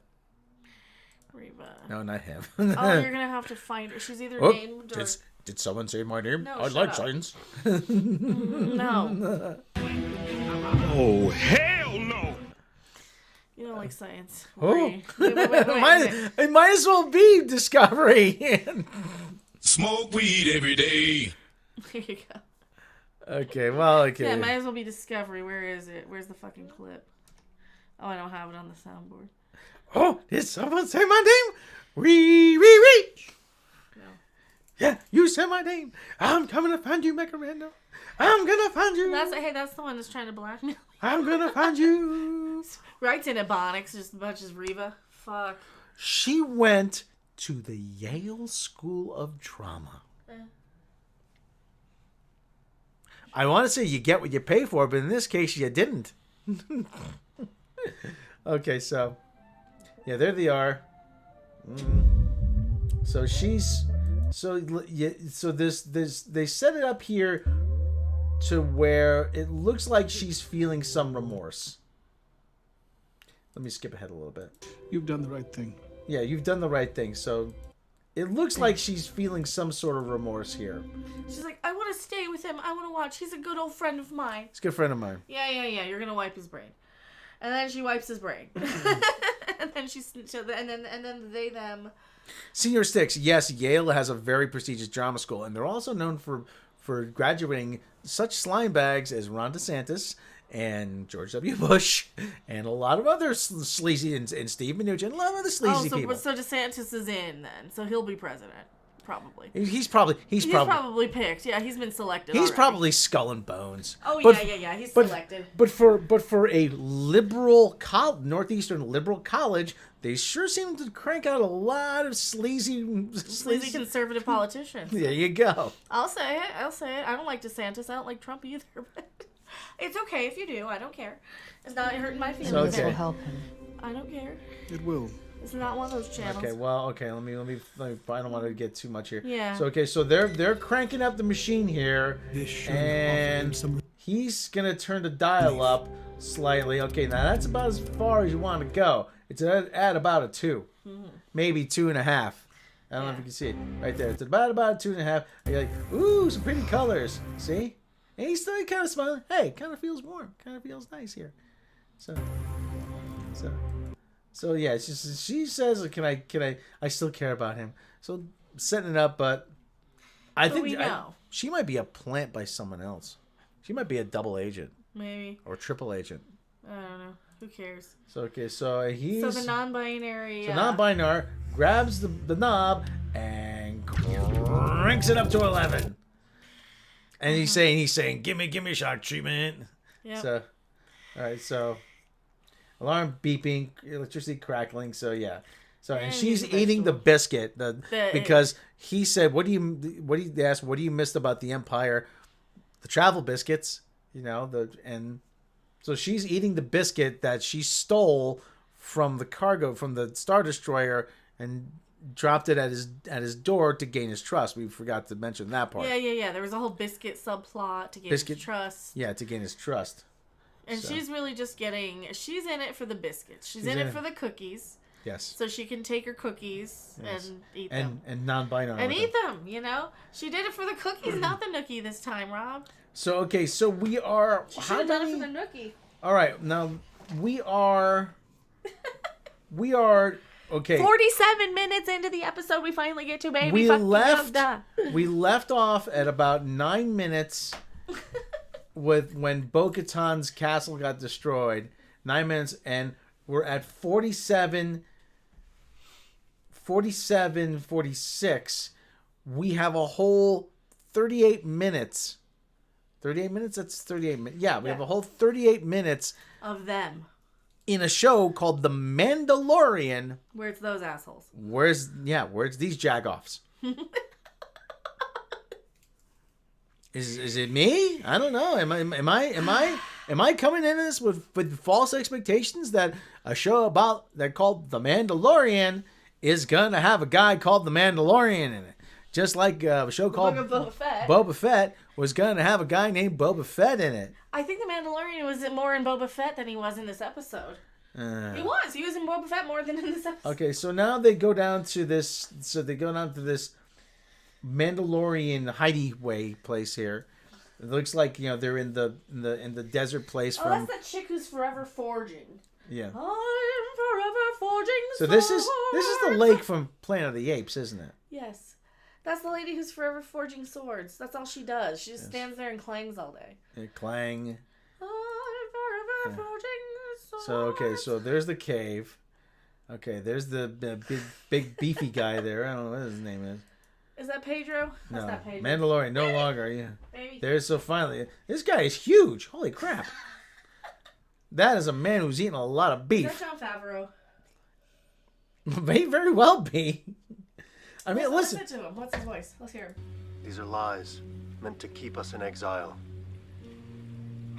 No, not him. Oh, you're gonna have to find her. She's either named or... Did someone say my name? No, I'd like science. No. Oh, hell no! You don't like science. Oh. Wait. It might as well be Discovery. Smoke weed every day. There you go. Okay, well, okay. Yeah, it might as well be Discovery. Where is it? Where's the fucking clip? Oh, I don't have it on the soundboard. Oh, did someone say my name? Ree. No. Yeah, you said my name. I'm coming to find you, Megarando. I'm gonna find you. That's the one that's trying to blackmail me. I'm gonna find you. Writes in Ebonics just as much as Reva. Fuck. She went to the Yale School of Drama. I want to say you get what you pay for, but in this case, you didn't. Okay, so yeah, there they are. So they set it up here to where it looks like she's feeling some remorse. Let me skip ahead a little bit. You've done the right thing. Yeah, you've done the right thing. So it looks like she's feeling some sort of remorse here. She's like, I want to stay with him. I want to watch. He's a good old friend of mine. He's a good friend of mine. Yeah. You're gonna wipe his brain, and then she wipes his brain, and then they them. Senior Six, yes, Yale has a very prestigious drama school, and they're also known for graduating such slime bags as Ron DeSantis and George W. Bush and a lot of other sleazy and Steve Mnuchin, and a lot of other sleazy people. So DeSantis is in then, so he'll be president. Probably. He's probably picked. Yeah, he's been selected. He's already. Probably skull and bones. Oh yeah. He's selected. But for a liberal northeastern liberal college, they sure seem to crank out a lot of sleazy conservative politicians. There you go. I'll say it. I don't like DeSantis. I don't like Trump either. But it's okay if you do. I don't care. It's not hurting my feelings. Okay. This will help him. I don't care. It will. It's not one of those channels. Okay, well, okay. Let me. I don't want to get too much here. Yeah. So they're cranking up the machine here, and he's gonna turn the dial up slightly. Okay, now that's about as far as you want to go. It's at about a 2, maybe 2.5. I don't know if you can see it right there. It's about 2.5. And you're like, ooh, some pretty colors. See? And he's still kind of smiling. Hey, kind of feels warm. Kind of feels nice here. So yeah. It's just, she says, can I still care about him? So setting it up, but I think she might be a plant by someone else. She might be a double agent. Maybe. Or triple agent. I don't know. Who cares? So so he's the non-binary. So non-binary grabs the knob and cranks it up to 11. And he's saying, give me shock treatment. Yeah. So, all right. So, alarm beeping, electricity crackling. So yeah. So and she's eating the biscuit because he said, what do you missed about the Empire? The travel biscuits, and so she's eating the biscuit that she stole from the cargo from the Star Destroyer and dropped it at his door to gain his trust. We forgot to mention that part. Yeah. There was a whole biscuit subplot to gain his trust. Yeah, to gain his trust. And she's really just she's in it for the biscuits. She's in it for the cookies. Yes. So she can take her cookies and eat them. And non-binary. And eat them, She did it for the cookies, not the nookie this time, Rob. So, okay, so we are... She should have done it for the nookie. All right, now, we are... Okay. 47 minutes into the episode, we finally get to baby we left off at about 9 minutes with when Bo-Katan's castle got destroyed. 9 minutes, and we're at 46. We have a whole 38 minutes. 38 minutes? That's 38 minutes. Yeah, we have a whole 38 minutes of them in a show called The Mandalorian. Where it's those assholes. Where's these jagoffs? Is it me? I don't know. Am I coming in this with false expectations that a show called The Mandalorian is gonna have a guy called The Mandalorian in it? Just like a show called Boba Fett was gonna have a guy named Boba Fett in it. I think The Mandalorian was more in Boba Fett than he was in this episode. He was in Boba Fett more than in this episode. Okay, so now they go down to this. So they go down to this Mandalorian hideaway place here. It looks like they're in the desert place. That's that chick who's forever forging. Yeah. I'm forever forging. So this is the lake from Planet of the Apes, isn't it? Yes. That's the lady who's forever forging swords. That's all she does. She just stands there and clangs all day. Clang. I'm forever forging swords. So okay, so there's the cave. Okay, there's the big beefy guy there. I don't know what his name is. Is that Pedro? That's no, not Pedro. Mandalorian, no longer. Yeah. Baby. There's finally. This guy is huge. Holy crap. That is a man who's eating a lot of beef. Is that Jon Favreau? May very well be. I mean, listen. Listen to him. What's his voice? Let's hear him. These are lies, meant to keep us in exile.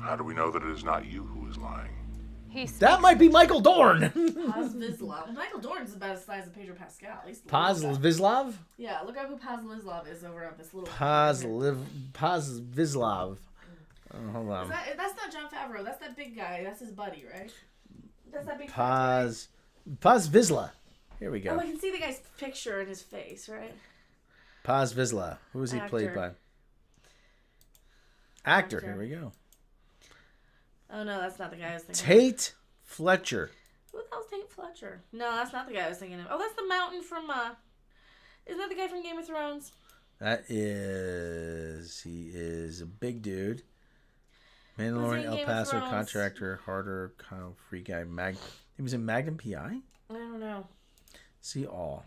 How do we know that it is not you who is lying? That might be Michael Dorn. Paz Vizslav. Michael Dorn's about the size of Pedro Pascal. Paz Vizslav? Yeah, look up who Paz Vizslav is over on this little... Paz Vizslav. Oh, hold on. That's not Jon Favreau. That's that big guy. That's his buddy, right? That's that big Paz Vizsla. Here we go. Oh, I can see the guy's picture in his face, right? Paz Vizsla. Who is he played by? Actor. Here we go. Oh, no, that's not the guy I was thinking Tate Fletcher. Who the hell's Tate Fletcher? No, that's not the guy I was thinking of. Oh, that's the mountain from, isn't that the guy from Game of Thrones? He is a big dude. Mandalorian, El Paso contractor, harder, kind of free guy. He was in Magnum PI? I don't know. See all.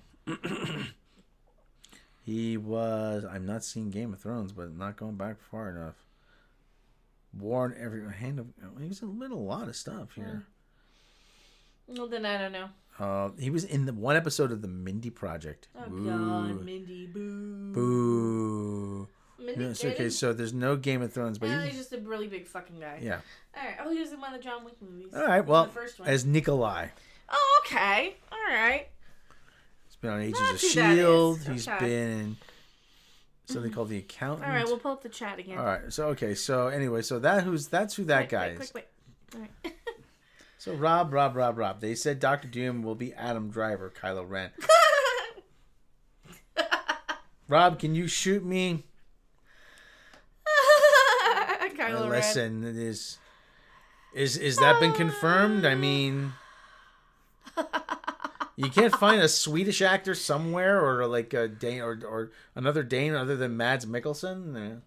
He was. I'm not seeing Game of Thrones, but not going back far enough. Warren every hand of. He was in a lot of stuff here. Well, then I don't know. He was in the one episode of the Mindy Project. Oh God, Mindy, boo. Boo. Mindy, yes, okay, so there's no Game of Thrones, but he's just a really big fucking guy. Yeah. All right. Oh, he was in one of the John Wick movies. All right. Well, the first one. as Nikolai. Oh, okay. All right. He's been on Agents of S.H.I.E.L.D. He's been in something called The Accountant. All right, we'll pull up the chat again. All right. So okay. So anyway, so that's who that guy is. Wait. All right. So Rob. They said Dr. Doom will be Adam Driver, Kylo Ren. Rob, can you shoot me? Kylo Ren. Listen, is that been confirmed? I mean, you can't find a Swedish actor somewhere, or like a Dane, or another Dane other than Mads Mikkelsen.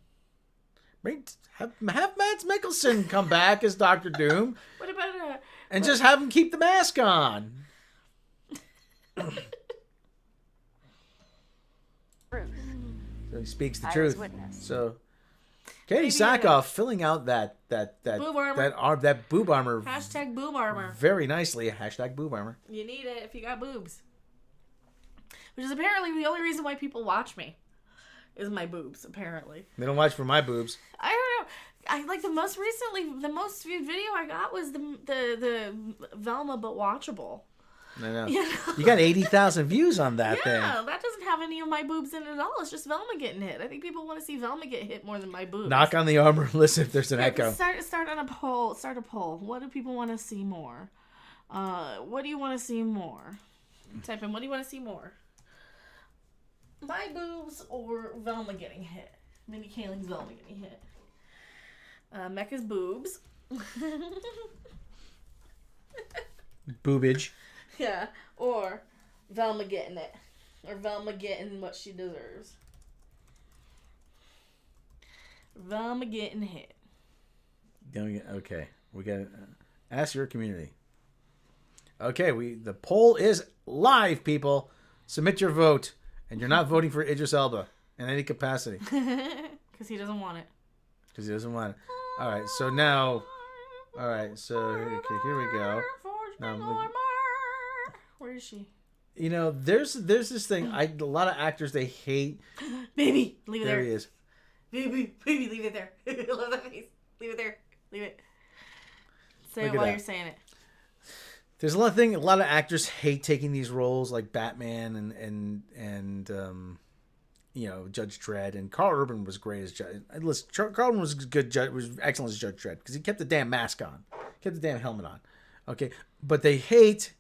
Have Mads Mikkelsen come back as Doctor Doom. What about and just have him keep the mask on. So he speaks the truth. So Katie Sackhoff filling out that boob armor. that boob armor. Hashtag boob armor. Very nicely. Hashtag boob armor. You need it if you got boobs. Which is apparently the only reason why people watch me. Is my boobs, apparently. They don't watch for my boobs. I don't know. I like the most viewed video I got was the Velma but watchable. I know. You know? You got 80,000 views on that thing. Yeah, that doesn't have any of my boobs in it at all. It's just Velma getting hit. I think people want to see Velma get hit more than my boobs. Knock on the armor. Listen if there's an echo. Start on a poll. Start a poll. What do people want to see more? What do you want to see more? Type in what do you want to see more? My boobs or Velma getting hit? Minnie Kaling's Velma getting hit. Mecca's boobs. Boobage. Yeah, or Velma getting it. Or Velma getting what she deserves. Velma getting hit. Okay, we got to ask your community. Okay, the poll is live, people. Submit your vote, and you're not voting for Idris Elba in any capacity. Because he doesn't want it. Because he doesn't want it. All right, so now... All right, so okay, here we go. Where is she? You know, there's this thing. A lot of actors, they hate... Baby, leave it there. There he is. Baby, leave it there. I love that face. Leave it there. Leave it. Say Look it at while that. you're saying it. There's a lot of actors hate taking these roles, like Batman and you know, Judge Dredd. And Carl Urban was great as Judge. Listen, Carl Urban was good. Was excellent as Judge Dredd because he kept the damn mask on, kept the damn helmet on. Okay, but they hate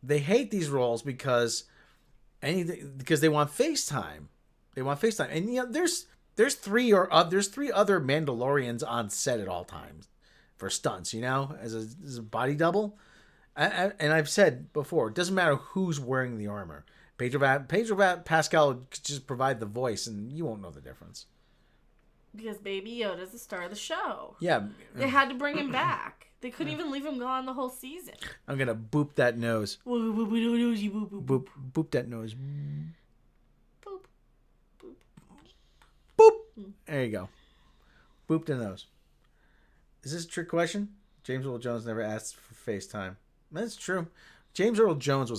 these roles because they want FaceTime. They want FaceTime, and you know, there's three other Mandalorians on set at all times for stunts. You know, as a body double. And I've said before, it doesn't matter who's wearing the armor. Pedro Pascal could just provide the voice, and you won't know the difference. Because Baby Yoda's the star of the show. Yeah. They had to bring him back. They couldn't even leave him gone the whole season. I'm going to boop that nose. Boop that nose. Boop. Boop. There you go. Boop the nose. Is this a trick question? James Earl Jones never asked for FaceTime. That's true. James Earl Jones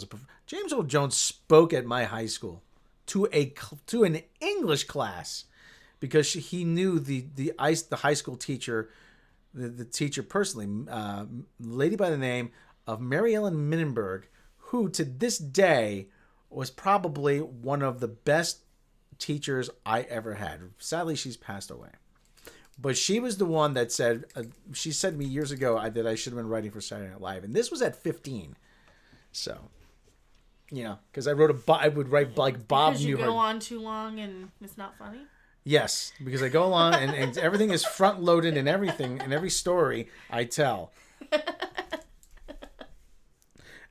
spoke at my high school to an English class because he knew the high school teacher, the teacher personally, lady by the name of Mary Ellen Minenberg, who to this day was probably one of the best teachers I ever had. Sadly, she's passed away. But she was the one that said, she said to me years ago that I should have been writing for Saturday Night Live. And this was at 15. So, you know, because I would write like Bob Newhart. Because you go on too long and it's not funny? Yes, because I go along and everything is front loaded and everything, and every story I tell.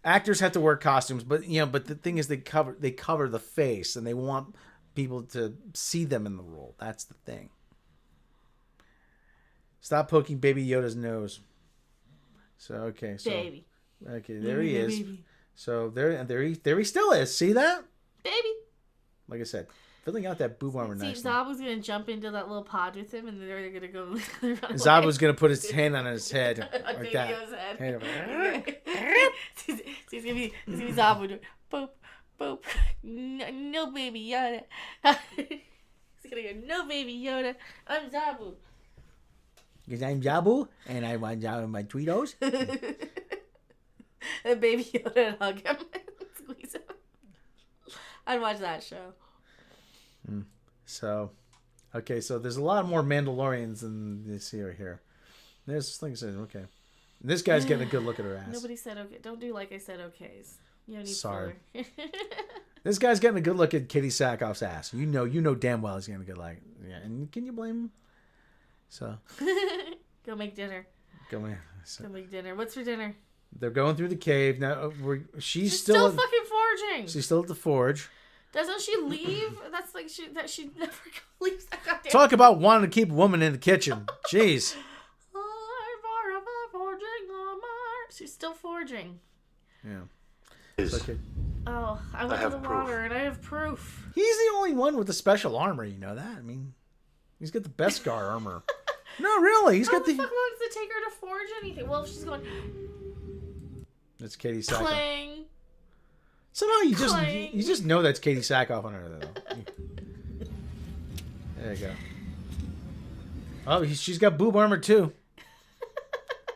Actors have to wear costumes, but the thing is they cover the face and they want people to see them in the role. That's the thing. Stop poking Baby Yoda's nose. So okay, baby. Okay, there he is. Baby. So there he still is. See that? Baby. Like I said, filling out that boob armor nicely. Zabu's gonna jump into that little pod with him, and they're gonna go. Zabu's gonna put his hand on his head on like Baby that. Yoda's head. Hey, It's gonna be Zabu doing boop boop. No, Baby Yoda. He's gonna go. No, Baby Yoda. I'm Zabu. Because I'm Zabu, and I want Zabu in my Tweetos. And Baby Yoda hug him and squeeze him. I'd watch that show. So, okay, so there's a lot more Mandalorians than this here. There's, like I said, okay. This guy's getting a good look at her ass. Nobody said okay. Don't do like I said okays. You don't need Sorry. This guy's getting a good look at Katie Sackhoff's ass. You know damn well he's getting a good look. Yeah, and can you blame him? So Go make dinner. Go make dinner. What's for dinner? They're going through the cave now. She's still fucking forging. She's still at the forge. Doesn't she leave? That's like she never leaves that goddamn. Talk about wanting to keep a woman in the kitchen. Jeez. She's still forging. Yeah. Okay. Oh, I went to the water and I have proof. He's the only one with the special armor. You know that? I mean, he's got the Beskar armor. No, really, he's got the. How the fuck long does it take her to forge anything? Well, if she's going. That's Katie Sackhoff. Clang. Somehow you just know that's Katie Sackhoff on her though. There you go. Oh, she's got boob armor too.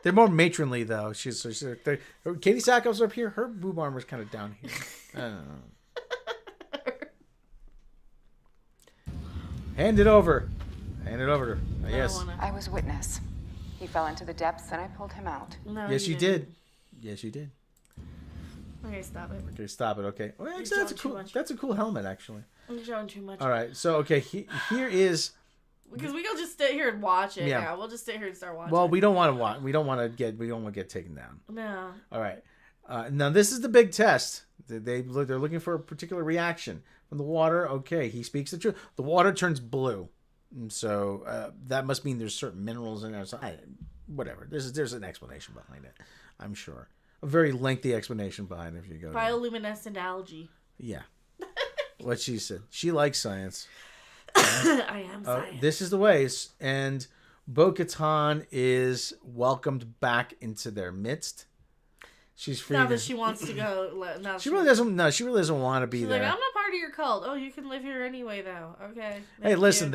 They're more matronly though. Katie Sackhoff's up here. Her boob armor's kind of down here. I don't know. Hand it over. Hand it over to her. Yes. I was witness. He fell into the depths and I pulled him out. No, yes, you did. Yes, you did. Okay, stop it. Okay, stop it. Okay. Well, actually, that's a cool helmet, actually. I'm showing too much. All right. So, okay, here is. Because we can just sit here and watch it. Yeah. Yeah, we'll just sit here and start watching. Well, we don't want to watch. We don't want to get taken down. No. All right. Now this is the big test. They're looking for a particular reaction from the water. Okay, he speaks the truth. The water turns blue, and so that must mean there's certain minerals in there. So whatever. There's an explanation behind it. I'm sure a very lengthy explanation behind it if you go. Bioluminescent algae. Yeah. What she said. She likes science. I am science. This is the ways, and Bo-Katan is welcomed back into their midst. She's free. Now that she wants to go. Now she really doesn't. No, she really doesn't want to be there. Like, I'm not part of your cult. Oh, you can live here anyway, though. Okay. Hey, listen,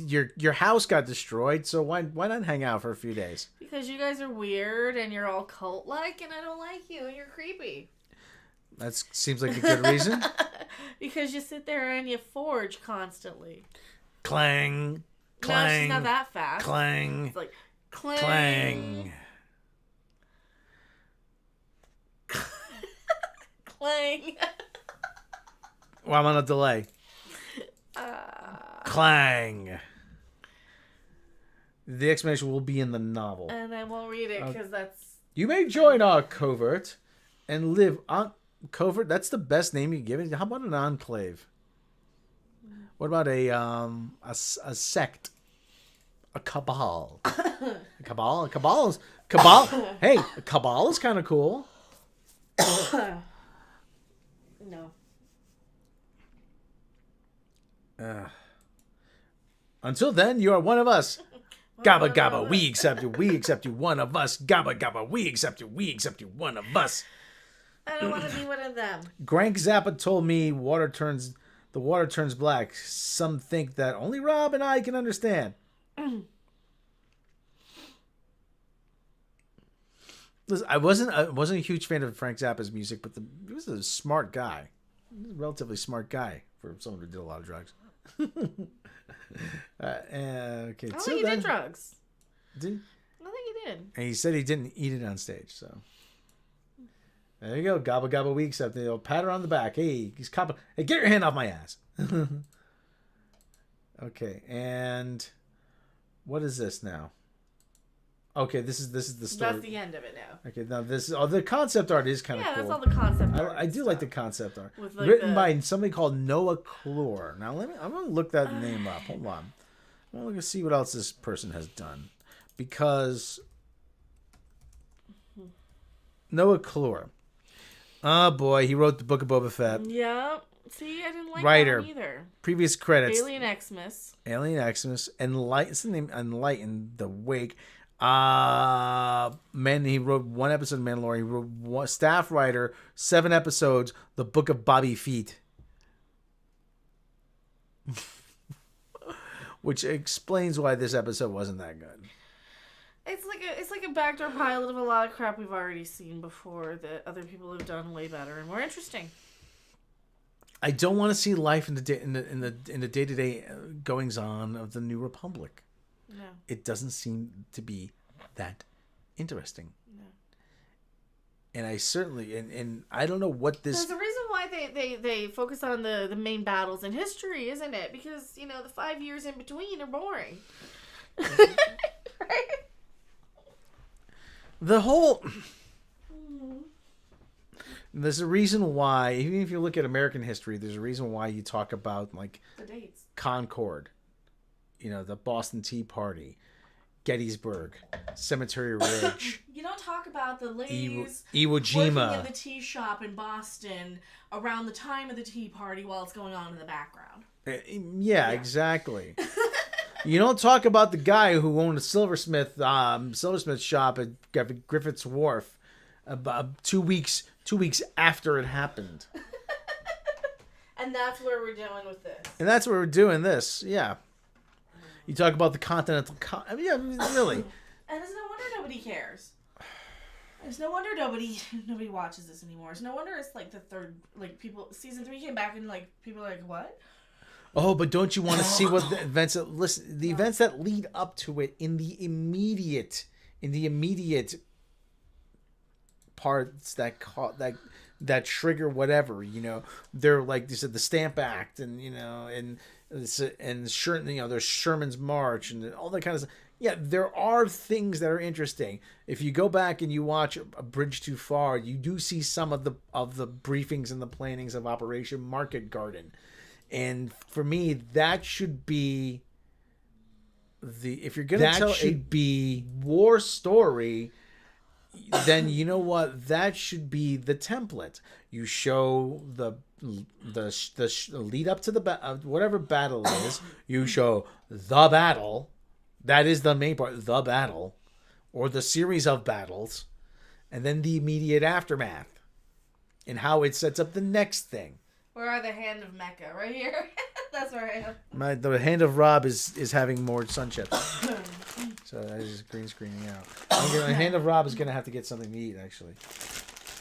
your house got destroyed, so why not hang out for a few days? Because you guys are weird and you're all cult-like, and I don't like you, and you're creepy. That seems like a good reason. Because you sit there and you forge constantly. Clang, clang. No, she's not that fast. Clang. It's like clang. Clang. Clang. Well, I'm on a delay. Clang. The explanation will be in the novel. And I won't read it because that's... You may join our covert and live on... Covert? That's the best name you can give it. How about an enclave? What about a sect? A cabal? A cabal? A cabal is... Cabal? Hey, a cabal is kind of cool. No. Until then, you are one of us. Gabba gabba, we accept you. We accept you, one of us. Gabba gabba, we accept you. We accept you, one of us. I don't want to be one of them. Grank Zappa told me the water turns black. Some think that only Rob and I can understand. Listen, I wasn't a huge fan of Frank Zappa's music, but he was a smart guy. He was a relatively smart guy for someone who did a lot of drugs. Okay, I don't think he did drugs. I think he did. And he said he didn't eat it on stage, so. There you go. Gobble gobble we accept it. They'll pat her on the back. Hey, he's cop. Hey, get your hand off my ass. Okay, and what is this now? Okay, this is the story. That's the end of it now. Okay, now the concept art is kind of cool. Yeah, that's all the concept art. I do like the concept art. With, like, written by somebody called Noah Clore. Now I'm gonna look that name up. Hold on. I'm gonna see what else this person has done, because Noah Clore. Oh boy, he wrote the Book of Boba Fett. Yeah. See, I didn't like Writer. that one either. Previous credits. Alien Xmas. Enlighten the Wake. Man, he wrote one episode of Mandalorian. He wrote one, staff writer, 7 episodes, The Book of Bobby Feet. Which explains why this episode wasn't that good. It's like a backdoor pilot of a lot of crap we've already seen before that other people have done way better and more interesting. I don't want to see life in the day-to-day goings on of the New Republic. No. It doesn't seem to be that interesting. No. And I certainly and I don't know what this. There's a reason why they focus on the main battles in history, isn't it? Because, you know, the 5 years in between are boring. Right? The whole... There's a reason why, even if you look at American history, there's a reason why you talk about, like, The dates. Concord, you know, the Boston Tea Party, Gettysburg, Cemetery Ridge. You don't talk about the ladies Iwo Jima. working in the tea shop in Boston around the time of the Tea Party while it's going on in the background. Yeah, exactly. You don't talk about the guy who owned a silversmith shop at Griffith's Wharf about 2 weeks after it happened. And that's where we're doing with this. And that's where we're doing this. Yeah. You talk about the Continental... yeah, really. And it's no wonder nobody cares. It's no wonder nobody watches this anymore. It's no wonder it's like the third... Like, people... Season 3 came back and, like, people are like, what? Oh, but don't you want to see what the events that... Listen, the events that lead up to it in the immediate parts that trigger whatever, you know. They're like they said, the Stamp Act, and you know, and you know, there's Sherman's March and all that kind of stuff. Yeah, there are things that are interesting. If you go back and you watch A Bridge Too Far, you do see some of the briefings and the plannings of Operation Market Garden, and for me, that should be if you're gonna tell should be war story. Then you know what? That should be the template. You show the lead up to the whatever battle is. You show the battle. That is the main part. The battle, or the series of battles, and then the immediate aftermath, and how it sets up the next thing. Where are the Hand of Mecca? Right here. That's where I am. The Hand of Rob is having more sun chips. So that is green screening out. The Hand of Rob is going to have to get something to eat, actually.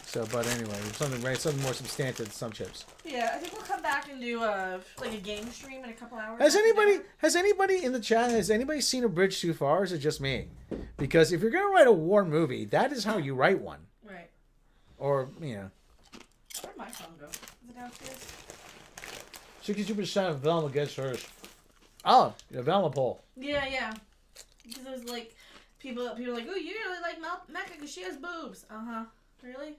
So, but anyway, something more substantive than some chips. Yeah, I think we'll come back and do a game stream in a couple hours. Has anybody in the chat, has anybody seen A Bridge Too Far, or is it just me? Because if you're going to write a war movie, that is how you write one. Right. Or, you know. Where'd my phone go? Is it downstairs? 62% of Velma gets hers. Oh, the Velma poll. Yeah. Because it was like, people are like, oh, you really like Mecca because she has boobs. Uh-huh. Really?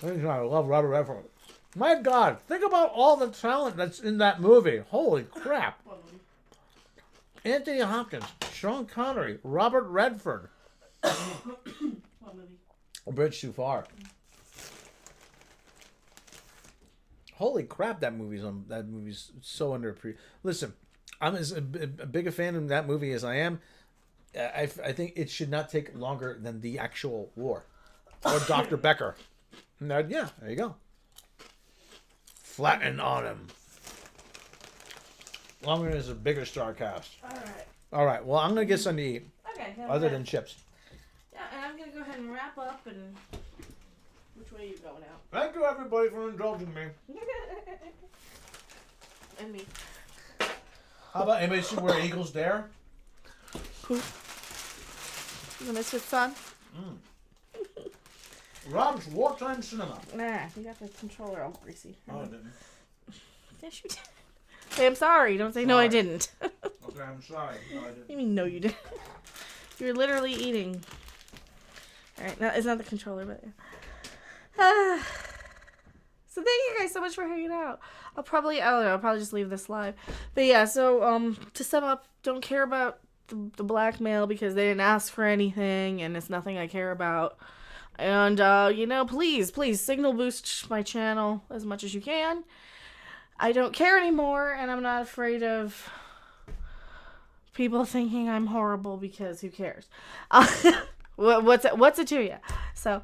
Mm-hmm. I love Robert Redford. My God, think about all the talent that's in that movie. Holy crap. Anthony Hopkins, Sean Connery, Robert Redford. What movie? A Bridge Too Far. Holy crap, that movie's so underappreciated. Listen, I'm as big a fan of that movie as I am. I think it should not take longer than the actual war. Or Dr. Becker. Now, yeah, there you go. Flatten on him. Longer as a bigger star cast. All right. Well, I'm going to get something to eat. Okay. Other than chips. Yeah, and I'm going to go ahead and wrap up and... Which way are you going out? Thank you, everybody, for indulging me. And me. How about anybody see Where Eagles Dare? Who? The Misfit Son? Rob's Wartime Cinema. Nah, you got the controller all greasy. Oh, I didn't. Yes, you did. Say, I'm sorry. Don't say, sorry. No, I didn't. Okay, I'm sorry. No, I didn't. You mean, no, you didn't. You were literally eating. All right, it's not the controller, but... So thank you guys so much for hanging out. I'll probably just leave this live. But yeah, so to sum up, don't care about the blackmail because they didn't ask for anything and it's nothing I care about. And you know, please signal boost my channel as much as you can. I don't care anymore and I'm not afraid of people thinking I'm horrible because who cares? What's it to you? So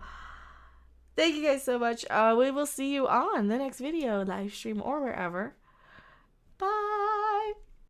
thank you guys so much. We will see you on the next video, live stream, or wherever. Bye.